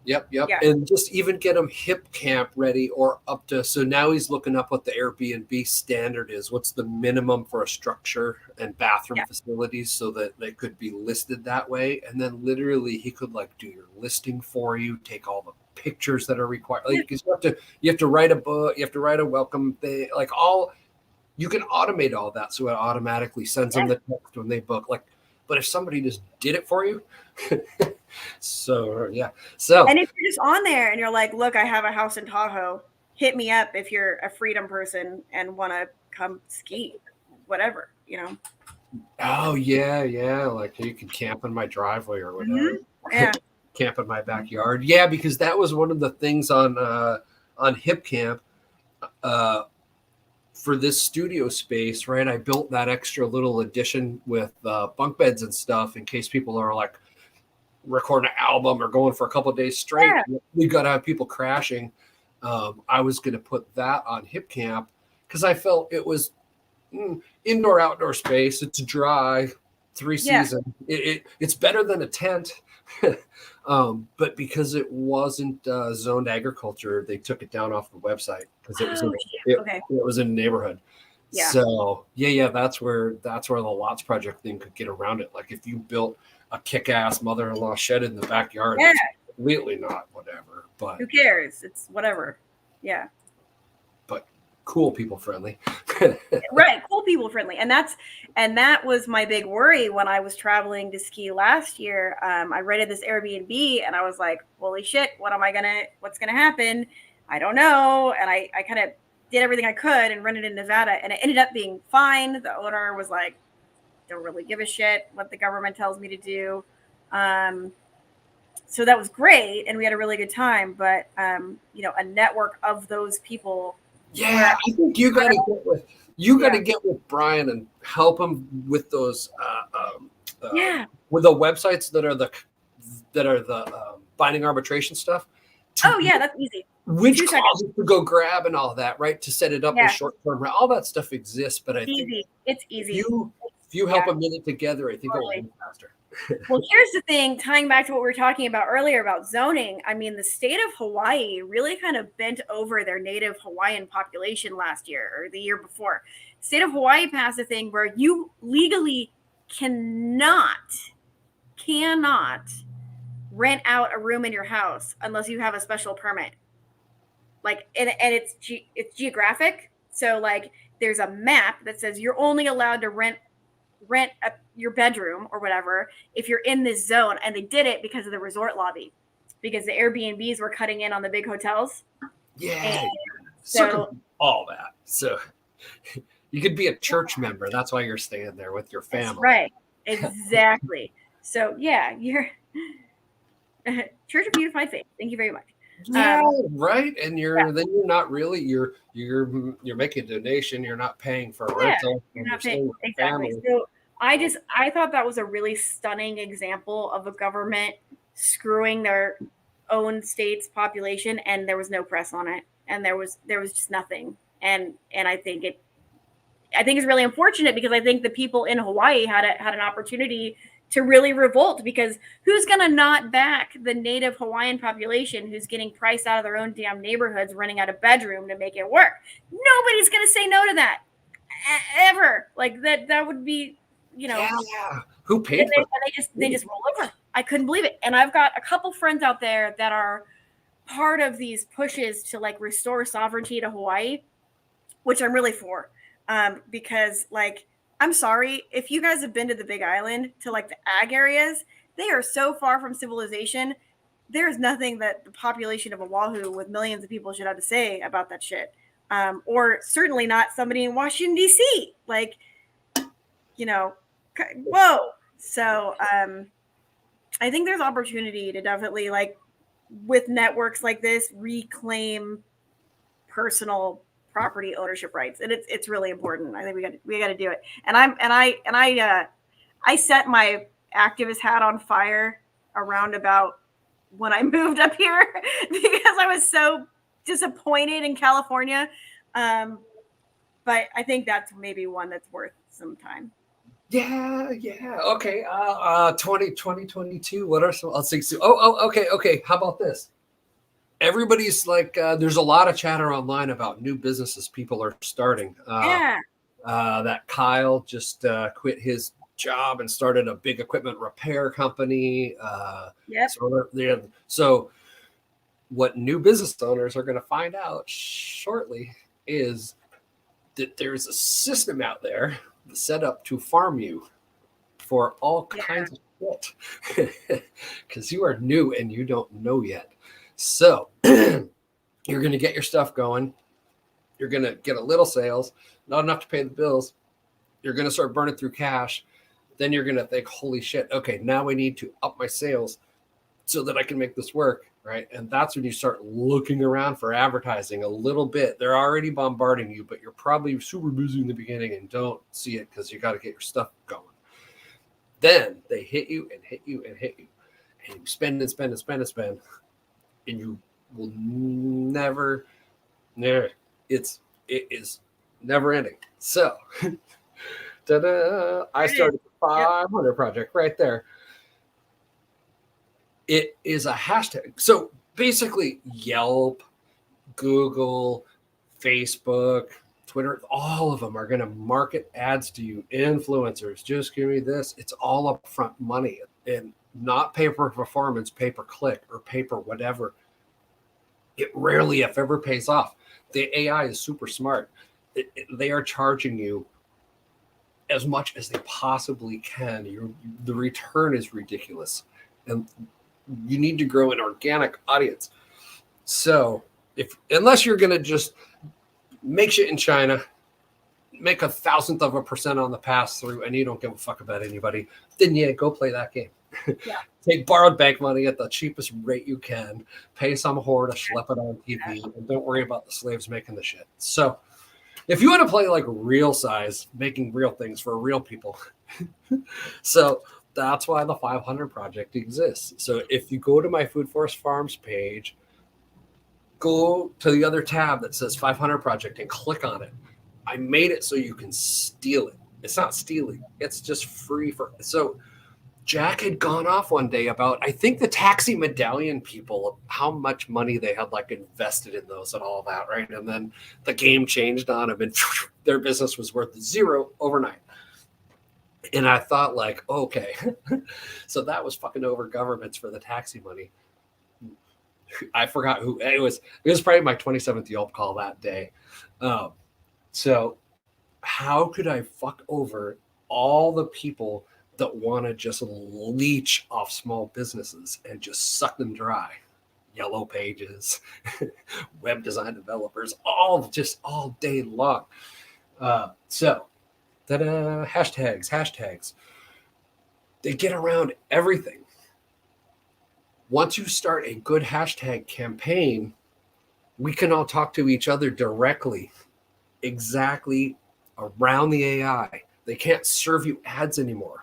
Yep. Yeah. And just even get them hip camp ready or up to. So now he's looking up what the Airbnb standard is. What's the minimum for a structure and bathroom facilities so that they could be listed that way. And then literally he could like do your listing for you, take all the pictures that are required. Like you have to write a book, you have to write a welcome thing, like you can automate all that. So it automatically sends them the text when they book. Like, but if somebody just did it for you, So and if you're just on there and you're like, look, I have a house in Tahoe, hit me up if you're a freedom person and want to come ski, whatever, Oh yeah, like you can camp in my driveway or whatever. Yeah. Camp in my backyard. Yeah, because that was one of the things on Hip Camp for this studio space, right? I built that extra little addition with bunk beds and stuff in case people are like recording an album or going for a couple of days straight. We got to have people crashing. I was going to put that on Hip Camp because I felt it was indoor outdoor space. It's dry, 3 seasons. It's better than a tent. But because it wasn't zoned agriculture, they took it down off the website because it was it was in a neighborhood. Yeah. So that's where the Lots Project thing could get around it. Like if you built a kick-ass mother-in-law shed in the backyard, it's completely not whatever. But who cares? It's whatever. Yeah. But cool, people friendly. Right, cool, people friendly, and that was my big worry when I was traveling to ski last year. I rented this Airbnb, and I was like, "Holy shit, what's gonna happen? I don't know." And I kind of did everything I could and rented in Nevada, and it ended up being fine. The owner was like, "Don't really give a shit what the government tells me to do." So that was great, and we had a really good time. But a network of those people. Yeah, I think you got to get with Brian and help him with those with the websites that are the binding arbitration stuff. That's easy. Which clauses to go grab and all that, right? To set it up in short term, all that stuff exists. But I think it's easy. If you help them get it together, I think it'll be faster. Well, here's the thing, tying back to what we were talking about earlier about zoning. I mean, the state of Hawaii really kind of bent over their native Hawaiian population last year or the year before. State of Hawaii passed a thing where you legally cannot rent out a room in your house unless you have a special permit. Like, and it's geographic. So like there's a map that says you're only allowed to rent your bedroom or whatever if you're in this zone. And they did it because of the resort lobby, because the Airbnbs were cutting in on the big hotels. So all that. So you could be a church member. That's why you're staying there with your family. Right. Exactly. So you're Church of Unified Faith. Thank you very much. Yeah, right. And then you're not really you're making a donation. You're not paying for a rental. You're not paying. Exactly. So I thought that was a really stunning example of a government screwing their own state's population, and there was no press on it, and there was just nothing. And I think it's really unfortunate, because I think the people in Hawaii had an opportunity to really revolt, because who's going to not back the native Hawaiian population who's getting priced out of their own damn neighborhoods, running out of bedroom to make it work? Nobody's going to say no to that ever. Like that would be, who paid for it? They just roll over. I couldn't believe it. And I've got a couple friends out there that are part of these pushes to like restore sovereignty to Hawaii, which I'm really for. Because like I'm sorry, if you guys have been to the Big Island, to like the ag areas, they are so far from civilization. There's nothing that the population of Oahu with millions of people should have to say about that shit. Or certainly not somebody in Washington, D.C. Like, you know, whoa. So I think there's opportunity to definitely, like, with networks like this, reclaim personal property ownership rights, and it's really important. I think we got to do it. And I set my activist hat on fire around about when I moved up here because I was so disappointed in California. But I think that's maybe one that's worth some time. Yeah. Okay. 2022. What are some? Let's see. Okay. How about this? Everybody's like, there's a lot of chatter online about new businesses people are starting. That Kyle just quit his job and started a big equipment repair company. So what new business owners are going to find out shortly is that there's a system out there set up to farm you for all kinds of shit because you are new and you don't know yet. So you're going to get your stuff going. You're going to get a little sales, not enough to pay the bills. You're going to start burning through cash. Then you're going to think, holy shit, okay, now I need to up my sales so that I can make this work, right? And that's when you start looking around for advertising a little bit. They're already bombarding you, but you're probably super busy in the beginning and don't see it because you got to get your stuff going. Then they hit you and hit you and hit you. And you spend and spend and spend and spend. And you will never, it is never ending. So, I started the 500 project right there. It is a hashtag. So basically, Yelp, Google, Facebook, Twitter, all of them are going to market ads to you. Influencers, just give me this. It's all upfront money and not pay per performance, pay per click, or pay per whatever. It rarely, if ever, pays off. The AI is super smart. They are charging you as much as they possibly can. The return is ridiculous. And you need to grow an organic audience. So unless you're going to just make shit in China, make 1,000% on the pass through, and you don't give a fuck about anybody, then go play that game. Yeah. Take borrowed bank money at the cheapest rate you can, pay some whore to schlep it on TV, and don't worry about the slaves making the shit. So if you want to play like real size, making real things for real people, so that's why the 500 project exists. So if you go to my Food Forest Farms page, go to the other tab that says 500 project and click on it. I made it so you can steal it. It's not stealing. It's just free so Jack had gone off one day about, I think, the taxi medallion people, how much money they had like invested in those and all that, right? And then the game changed on them and their business was worth zero overnight. And I thought like, okay, so that was fucking over governments for the taxi money. I forgot who it was. It was probably my 27th Yelp call that day. So how could I fuck over all the people that want to just leech off small businesses and just suck them dry? Yellow Pages, web design developers, all day long. So hashtags. They get around everything. Once you start a good hashtag campaign, we can all talk to each other directly, exactly around the AI. They can't serve you ads anymore.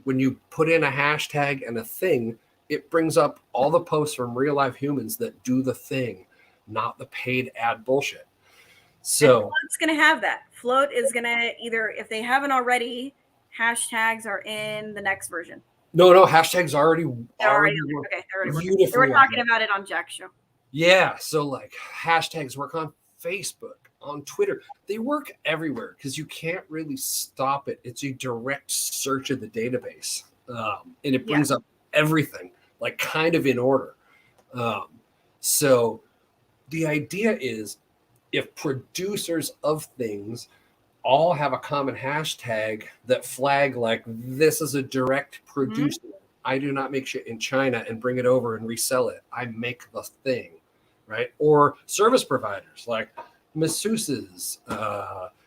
When you put in a hashtag and a thing, it brings up all the posts from real life humans that do the thing, not the paid ad bullshit. So Float's going to have that. Float is going to either, if they haven't already, hashtags are in the next version. No, hashtags already work. Okay, they were talking about it on Jack's show. Yeah, so like hashtags work on Facebook, on Twitter. They work everywhere because you can't really stop it. It's a direct search of the database, and it brings up everything, like kind of in order. So the idea is, if producers of things all have a common hashtag that flag like this is a direct producer. I do not make shit in China and bring it over and resell it. I make the thing, right? Or service providers like masseuses,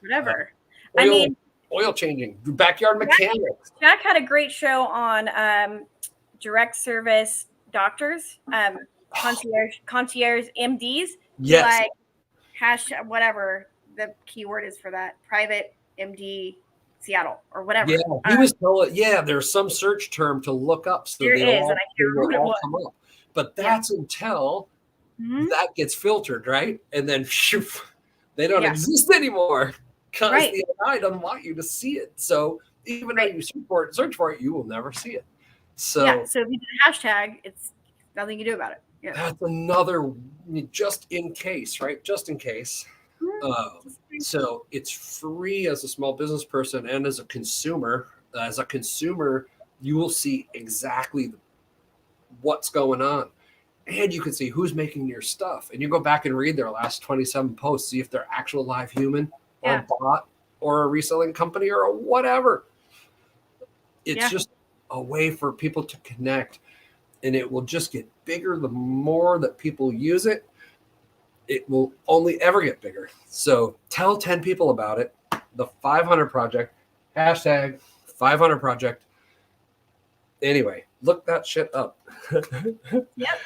Whatever. oil, I mean, oil changing, backyard mechanics. Jack had a great show on direct service doctors, concierge MDs, Yes. like hashtag whatever the keyword is for that, private MD Seattle or whatever. Yeah, he was telling. Yeah, there's some search term to look up, so there they is, all, and I can't remember what it was. come up. But that's until that gets filtered, right? And then they don't exist anymore because the AI doesn't want you to see it. So even though you search for it, you will never see it. So so if you do a hashtag, it's nothing you do about it. Yeah. That's another just in case, right? Just in case. So it's free as a small business person and as a consumer. As a consumer, you will see exactly what's going on. And you can see who's making your stuff. And you go back and read their last 27 posts, see if they're actual live human or a bot or a reselling company or a whatever. It's just a way for people to connect. And it will just get bigger the more that people use it. It will only ever get bigger. So tell 10 people about it. The 500 Project, hashtag 500 Project. Anyway, look that shit up. Yep.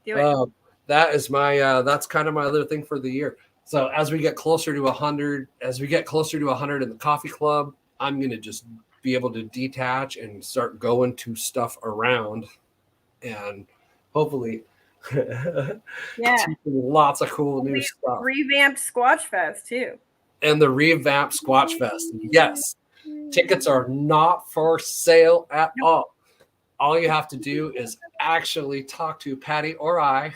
Do it. That is my, that's kind of my other thing for the year. So as we get closer to 100, in the coffee club, I'm going to just be able to detach and start going to stuff around and hopefully lots of cool new stuff. Revamped Squatch Fest too. And the revamped Squatch Fest. Yes. Tickets are not for sale at all. All you have to do is actually talk to Patty or I.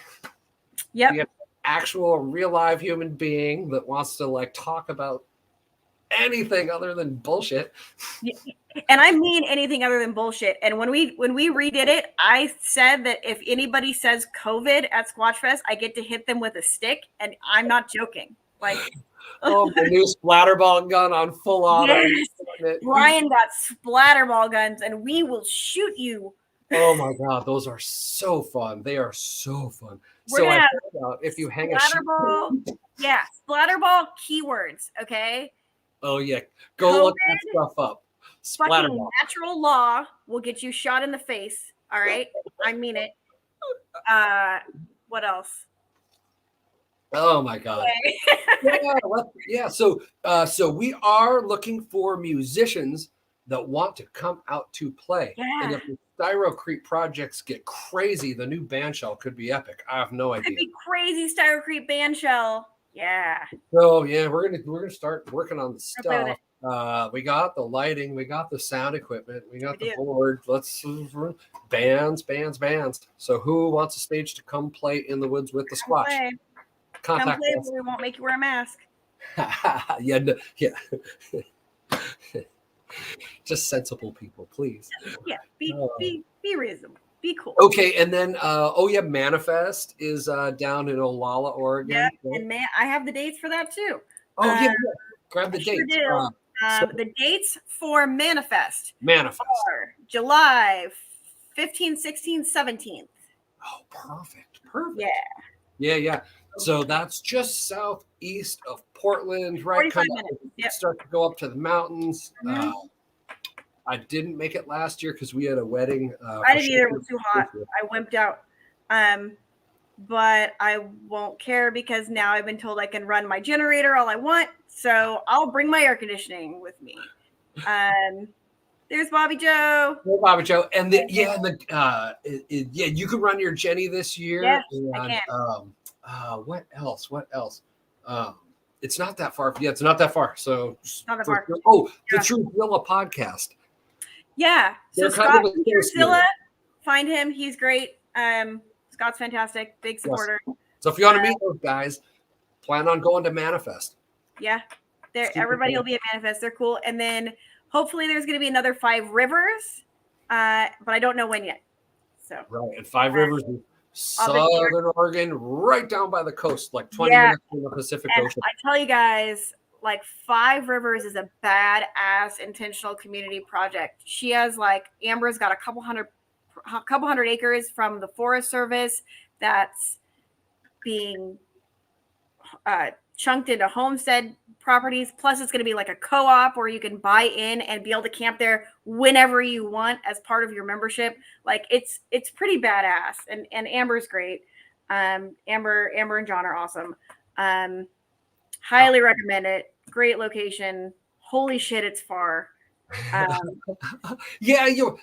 Yep. The actual real live human being that wants to like talk about anything other than bullshit. And I mean anything other than bullshit. And when we redid it, I said that if anybody says COVID at Squatch Fest, I get to hit them with a stick, and I'm not joking. Like, the new splatterball gun on full auto. Yes. Brian got splatterball guns, and we will shoot you. Oh my god, those are so fun. They are so fun. So I found out if you hang splatterball, splatterball keywords. Okay. Oh yeah, go look that stuff up. Fucking natural law will get you shot in the face. All right, I mean it. What else? Oh my god. So we are looking for musicians that want to come out to play. Yeah. And if the Styrocrete projects get crazy, the new band shell could be epic. I have no idea. Could be crazy Styrocrete band shell. Yeah. So yeah, we're gonna start working on the stuff. We got the lighting, we got the sound equipment, we got the board. Let's bands. So who wants a stage to come play in the woods with the Squatch? Contact come play, us. But we won't make you wear a mask. yeah. Just sensible people, please. Yeah, be reasonable. Be cool. Okay, and then Manifest is down in Olalla, Oregon. Yeah, and I have the dates for that too. Oh grab the dates. Sure the dates for Manifest. Are July 15th, 16th, 17th. Oh, perfect. Yeah. So that's just southeast of Portland, right? 45 minutes. Start to go up to the mountains. I didn't make it last year because we had a wedding. I didn't either. It was too hot. I wimped out. But I won't care because now I've been told I can run my generator all I want. So I'll bring my air conditioning with me. There's Bobby Joe. Hey, Bobby Joe. And you can run your Jenny this year. Yes, and, I can. What else? It's not that far. Yeah, it's not that far. So not that far. The True Zilla podcast. Yeah. So Scott Zilla, find him. He's great. Scott's fantastic. Big supporter. Yes. So if you want to meet those guys, plan on going to Manifest. Yeah. Everybody will be at Manifest. They're cool. And then hopefully there's going to be another 5 Rivers, but I don't know when yet. So right. And 5 Rivers is Southern Oregon, right down by the coast, like 20 minutes from the Pacific Ocean. I tell you guys, like Five Rivers is a badass intentional community project. She has like Amber's got a couple hundred acres from the Forest Service that's being chunked into homestead properties. Plus, it's going to be like a co-op where you can buy in and be able to camp there whenever you want as part of your membership. Like it's pretty badass, and Amber's great. Amber and John are awesome. Highly recommend it. Great location. Holy shit, it's far. Yeah, you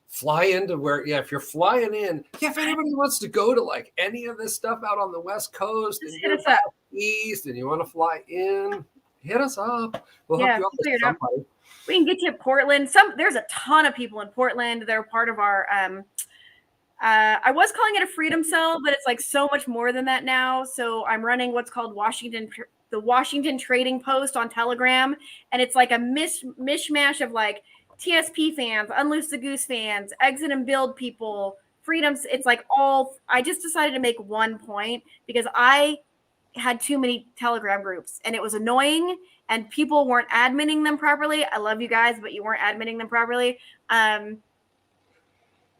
fly into where, if you're flying in, if anybody wants to go to like any of this stuff out on the West Coast and hit us up. East and you want to fly in, hit us up. We'll help you out with somebody. We can get you to Portland. There's a ton of people in Portland. They're part of our I was calling it a freedom cell, but it's like so much more than that now. So I'm running what's called the Washington Trading Post on Telegram. And it's like a mishmash of like TSP fans, UnLoose the Goose fans, Exit and Build people, freedoms. It's like I just decided to make one point because I had too many Telegram groups and it was annoying and people weren't adminning them properly. I love you guys, but you weren't adminning them properly.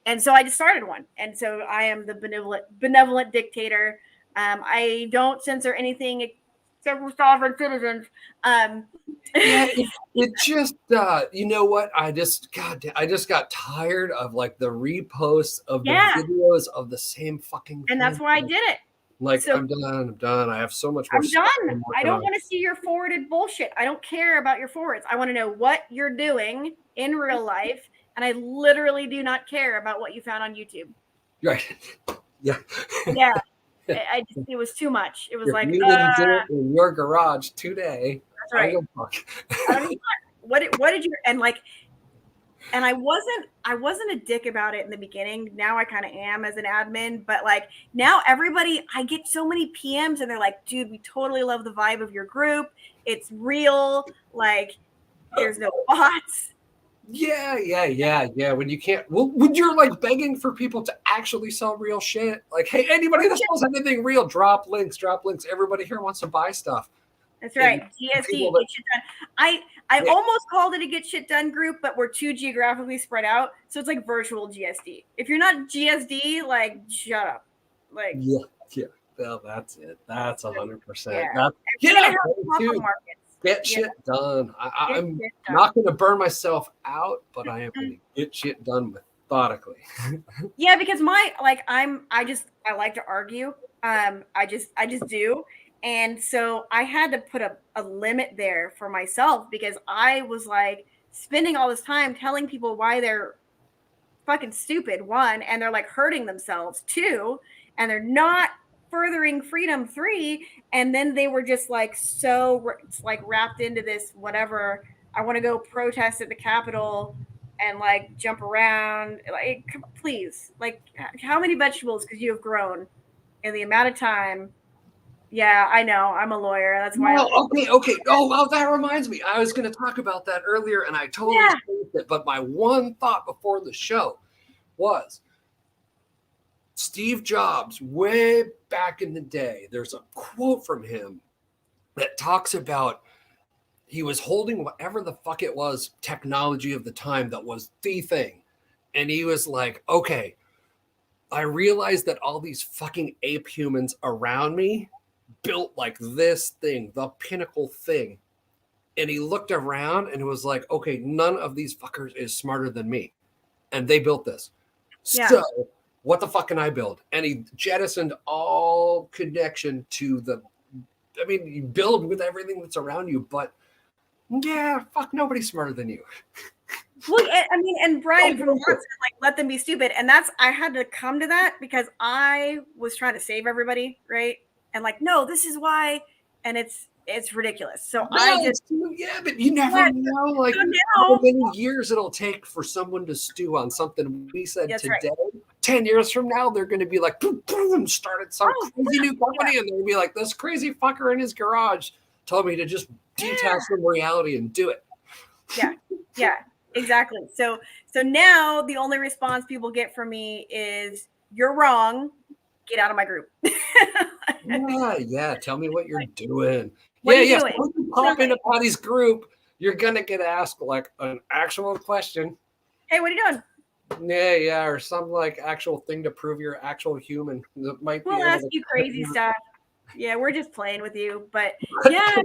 And so I just started one. And so I am the benevolent dictator. I don't censor anything except for sovereign citizens. Yeah, it just, you know what? I just got tired of like the reposts of the videos of the same fucking thing. And that's why I did it. Like, so, I'm done. I have so much more. I'm done. I don't want to see your forwarded bullshit. I don't care about your forwards. I want to know what you're doing in real life. And I literally do not care about what you found on YouTube. Right. Yeah. Yeah. It was too much. It was if like you didn't do it in your garage today. That's right. I don't what did you and I wasn't a dick about it in the beginning. Now I kind of am as an admin, but like now I get so many PMs and they're like, dude, we totally love the vibe of your group. It's real. Like there's no bots. Yeah. When you can't, when you're like begging for people to actually sell real shit, like, hey, anybody that sells anything real, drop links. Everybody here wants to buy stuff. That's right. GSD, get shit done. I almost called it a get shit done group, but we're too geographically spread out. So it's like virtual GSD. If you're not GSD, like, shut up. Like, yeah. Well, that's it. That's 100%. Get shit done. I'm not going to burn myself out, but I am going to get shit done methodically. Yeah, because I like to argue. I just do. And so I had to put a limit there for myself because I was like spending all this time telling people why they're fucking stupid, one, and they're like hurting themselves, two, and they're not furthering freedom, three, and then they were just like so like wrapped into this whatever. I want to go protest at the Capitol and like jump around. Like, please, like, how many vegetables could you have grown in the amount of time? Yeah, I know. I'm a lawyer. That's why. Well, okay. Oh, that reminds me. I was going to talk about that earlier, and I totally spaced it. But my one thought before the show was Steve Jobs, way back in the day, there's a quote from him that talks about he was holding whatever the fuck it was, technology of the time that was the thing. And he was like, okay, I realized that all these fucking ape humans around me built like this thing, the pinnacle thing. And he looked around and it was like, okay, none of these fuckers is smarter than me. And they built this. Yeah. So what the fuck can I build? And he jettisoned all connection to you build with everything that's around you, but yeah, fuck, nobody's smarter than you. Well, and Brian from Watson, like, let them be stupid. And I had to come to that because I was trying to save everybody, right? And like, no, this is why. And it's ridiculous. So but you never know like how many years it'll take for someone to stew on something we said today. Right. 10 years from now, they're going to be like, boom, started some crazy new company. And they'll be like, this crazy fucker in his garage told me to just detach from reality and do it. Yeah, exactly. So now the only response people get from me is, you're wrong. Get out of my group. Yeah. Tell me what you're doing. What are you So doing? when you pop into Patty's group, you're gonna get asked like an actual question. Hey, what are you doing? Yeah, or some like actual thing to prove you're actual human. That might be We'll able ask to you crazy stuff. Yeah, we're just playing with you. But yeah,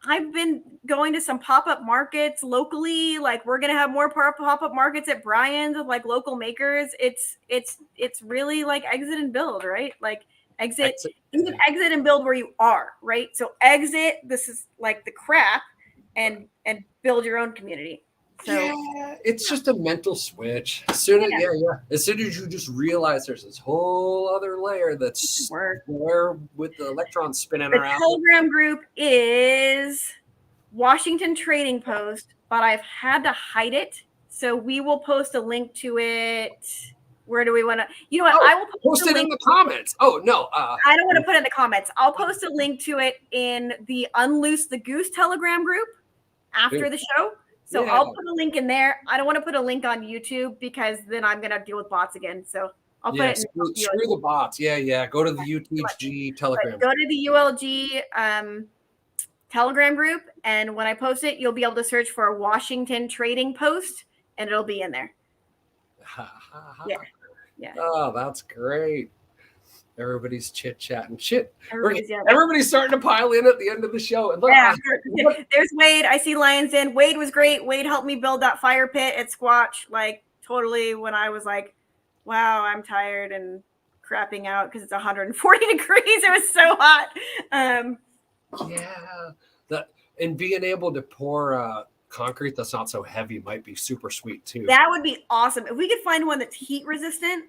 I've been going to some pop-up markets locally. Like we're gonna have more pop-up markets at Brian's with like local makers. It's really like exit and build, right? Like exit and build where you are, right? So exit, this is like the crap, and build your own community. So yeah, it's just a mental switch. As soon as you just realize there's this whole other layer that's there with the electrons spinning around. The Telegram group is Washington Trading Post, but I've had to hide it. So we will post a link to it. Where do we want to? You know what? I will post it in the comments. Oh no, I don't want to put it in the comments. I'll post a link to it in the UnLoose the Goose Telegram group after the show. So I'll put a link in there. I don't want to put a link on YouTube because then I'm gonna deal with bots again. So I'll put it in screw the bots. Yeah. Go to the UTG Telegram. Go to the ULG Telegram group, and when I post it, you'll be able to search for Washington Trading Post, and it'll be in there. Yeah. Oh, that's great. Everybody's chit-chatting. Everybody's starting to pile in at the end of the show. And look, there's Wade. I see Lions Den. Wade was great. Wade helped me build that fire pit at Squatch, like totally when I was like, wow, I'm tired and crapping out because it's 140 degrees. It was so hot. And being able to pour concrete that's not so heavy might be super sweet too. That would be awesome. If we could find one that's heat resistant.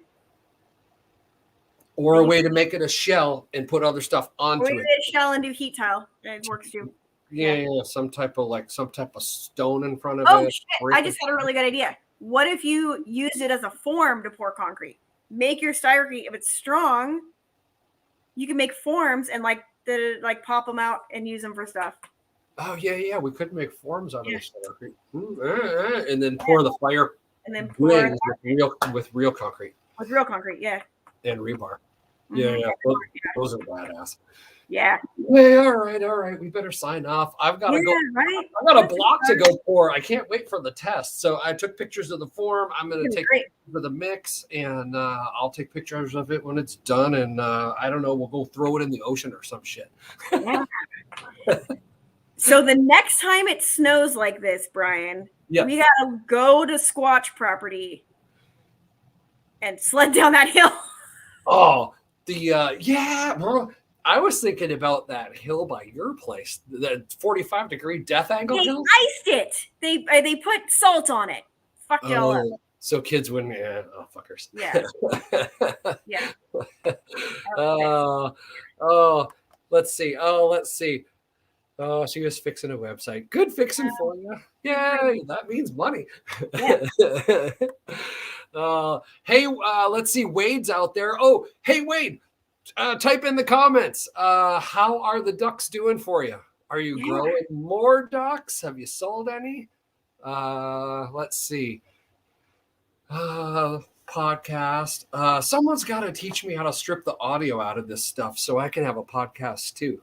Or a way to make it a shell and put other stuff onto it. Or a shell and do heat tile. It works too. Yeah, some type of stone in front of it. Oh shit! I just had a really good idea. What if you use it as a form to pour concrete? Make your Styrocrete, if it's strong, you can make forms and like pop them out and use them for stuff. Oh yeah, we could make forms out of the Styrocrete, and then pour the fire, and then pour with real concrete. With real concrete, yeah. And rebar. Mm-hmm. Yeah. Those are badass. Yeah. All right. We better sign off. I've got to go. Right? I've got a block to go pour. I can't wait for the test. So I took pictures of the form. I'm going to take pictures of the mix, and I'll take pictures of it when it's done. And I don't know, we'll go throw it in the ocean or some shit. Yeah. So the next time it snows like this, Brian, we got to go to Squatch property and sled down that hill. Oh, bro. I was thinking about that hill by your place, the 45-degree death angle hill. They iced it. They put salt on it. Fucked it all up. So kids wouldn't. Yeah. Oh, fuckers. Yeah. Yeah. Let's see. Oh, she was fixing a website. Good fixing for you. Yay, that means money. Yeah. Hey, let's see. Wade's out there. Oh, hey, Wade. Type in the comments. How are the ducks doing for you? Are you growing more ducks? Have you sold any? Let's see. Podcast. Someone's got to teach me how to strip the audio out of this stuff so I can have a podcast too.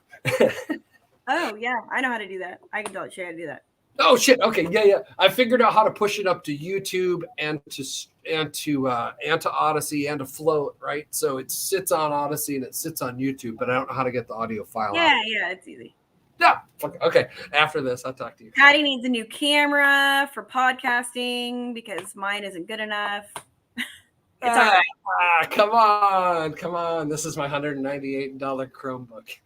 Oh yeah, I know how to do that. I can tell you how to do that. Oh shit. Okay. Yeah. I figured out how to push it up to YouTube and to Odyssey and to Float, right? So it sits on Odyssey and it sits on YouTube, but I don't know how to get the audio file out. Yeah, it's easy. Yeah. Okay. After this, I'll talk to you. Patty needs a new camera for podcasting because mine isn't good enough. It's all right. Come on. This is my $198 Chromebook.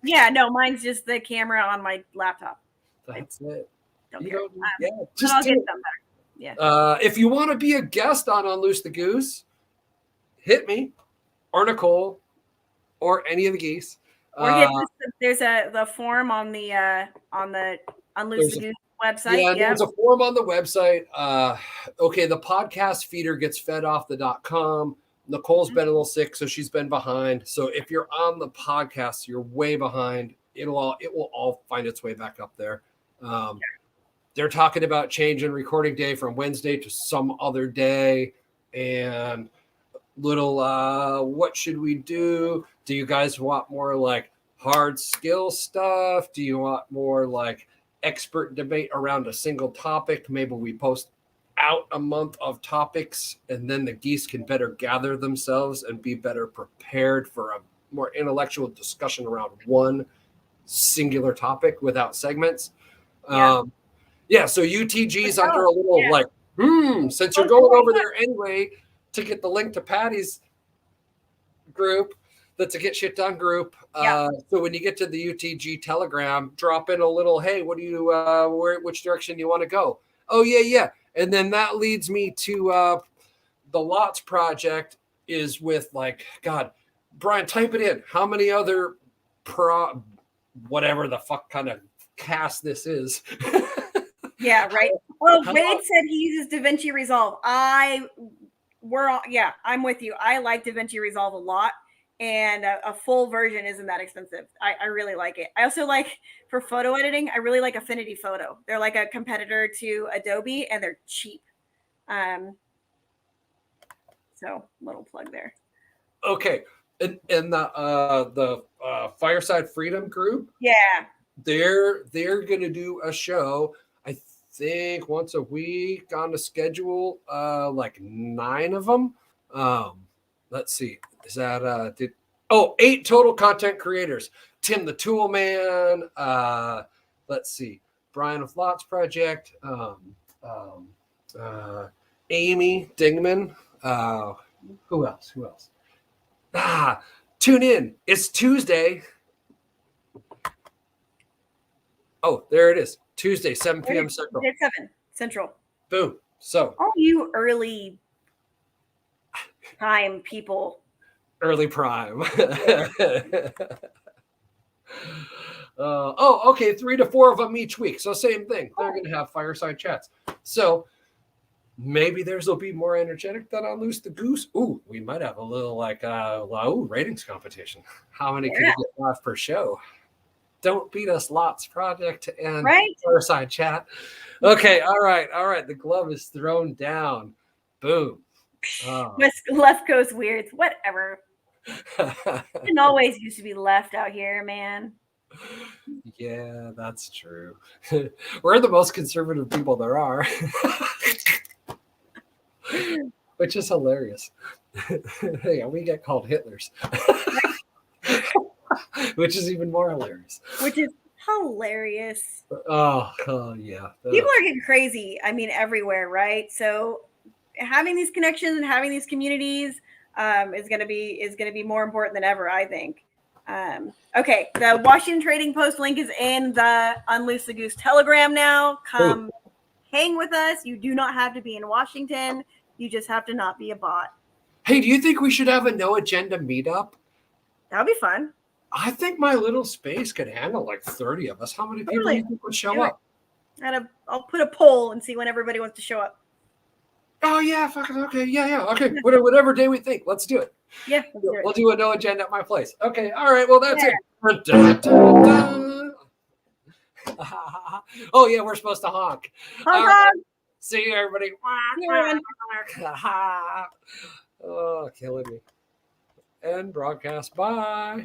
Yeah, no, mine's just the camera on my laptop. That's it. I'll get some better. Yeah. If you want to be a guest on UnLoose the Goose, hit me or Nicole or any of the geese. Or there's the form on the UnLoose the Goose website. Yeah, there's a form on the website. Okay, the podcast feeder gets fed off the .com. Nicole's been a little sick, so she's been behind. So if you're on the podcast, you're way behind. It will all find its way back up there. They're talking about changing recording day from Wednesday to some other day, and what should we do? Do you guys want more like hard skill stuff? Do you want more like expert debate around a single topic? Maybe we post out a month of topics and then the geese can better gather themselves and be better prepared for a more intellectual discussion around one singular topic without segments. Yeah. So UTG's under a little like, since you're going over there anyway to get the link to Patty's group, that's a Get Shit Done group. So when you get to the UTG Telegram, drop in a little, hey, what do you, which direction do you want to go? Oh, yeah. And then that leads me to the Lots Project is with like, God, Brian, type it in. How many other whatever the fuck kind of cast this is? Yeah, right. Well, Wade said he uses DaVinci Resolve. I'm with you. I like DaVinci Resolve a lot, and a full version isn't that expensive. I really like it. I also like, for photo editing, I really like Affinity Photo. They're like a competitor to Adobe, and they're cheap. So little plug there. Okay, and the Fireside Freedom group, they're gonna do a show, I think once a week on the schedule, like 9 of them. Let's see, is that 8 total content creators: Tim the Tool Man, let's see, Brian with Lots Project, Amy Dingman, who else? Tune in. It's Tuesday. Oh, there it is. Tuesday, 7 p.m. Central. It's 7 Central. Boom. So, all you early time people. Early prime. Okay. 3 to 4 of them each week. So same thing. They're going to have fireside chats. So maybe theirs will be more energetic than UnLoose the Goose. Ooh, we might have a little like ratings competition. How many can you get live per show? Don't beat us, Lots Project and fireside chat. Okay, all right. The glove is thrown down. Boom. Left Coast Weirds, whatever. Didn't always used to be left out here, man. Yeah, that's true. We're the most conservative people there are. Which is hilarious. Yeah, we get called Hitlers. Which is even more hilarious. Which is hilarious. Oh yeah. People are getting crazy. I mean, everywhere, right? So having these connections and having these communities is going to be more important than ever, I think. Okay, the Washington Trading Post link is in the UnLoose the Goose Telegram now. Come hang with us. You do not have to be in Washington. You just have to not be a bot. Hey, do you think we should have a no agenda meetup? That would be fun. I think my little space could handle like 30 of us. How many people do you think would show up? I'll put a poll and see when everybody wants to show up. Oh yeah, fucking okay, yeah, okay. Whatever day we think, let's do it. Yeah, we'll do a no agenda at my place. Okay, all right. Well, that's it. Oh yeah, we're supposed to honk. Honk. See you, everybody. Oh, killing me. End broadcast. Bye.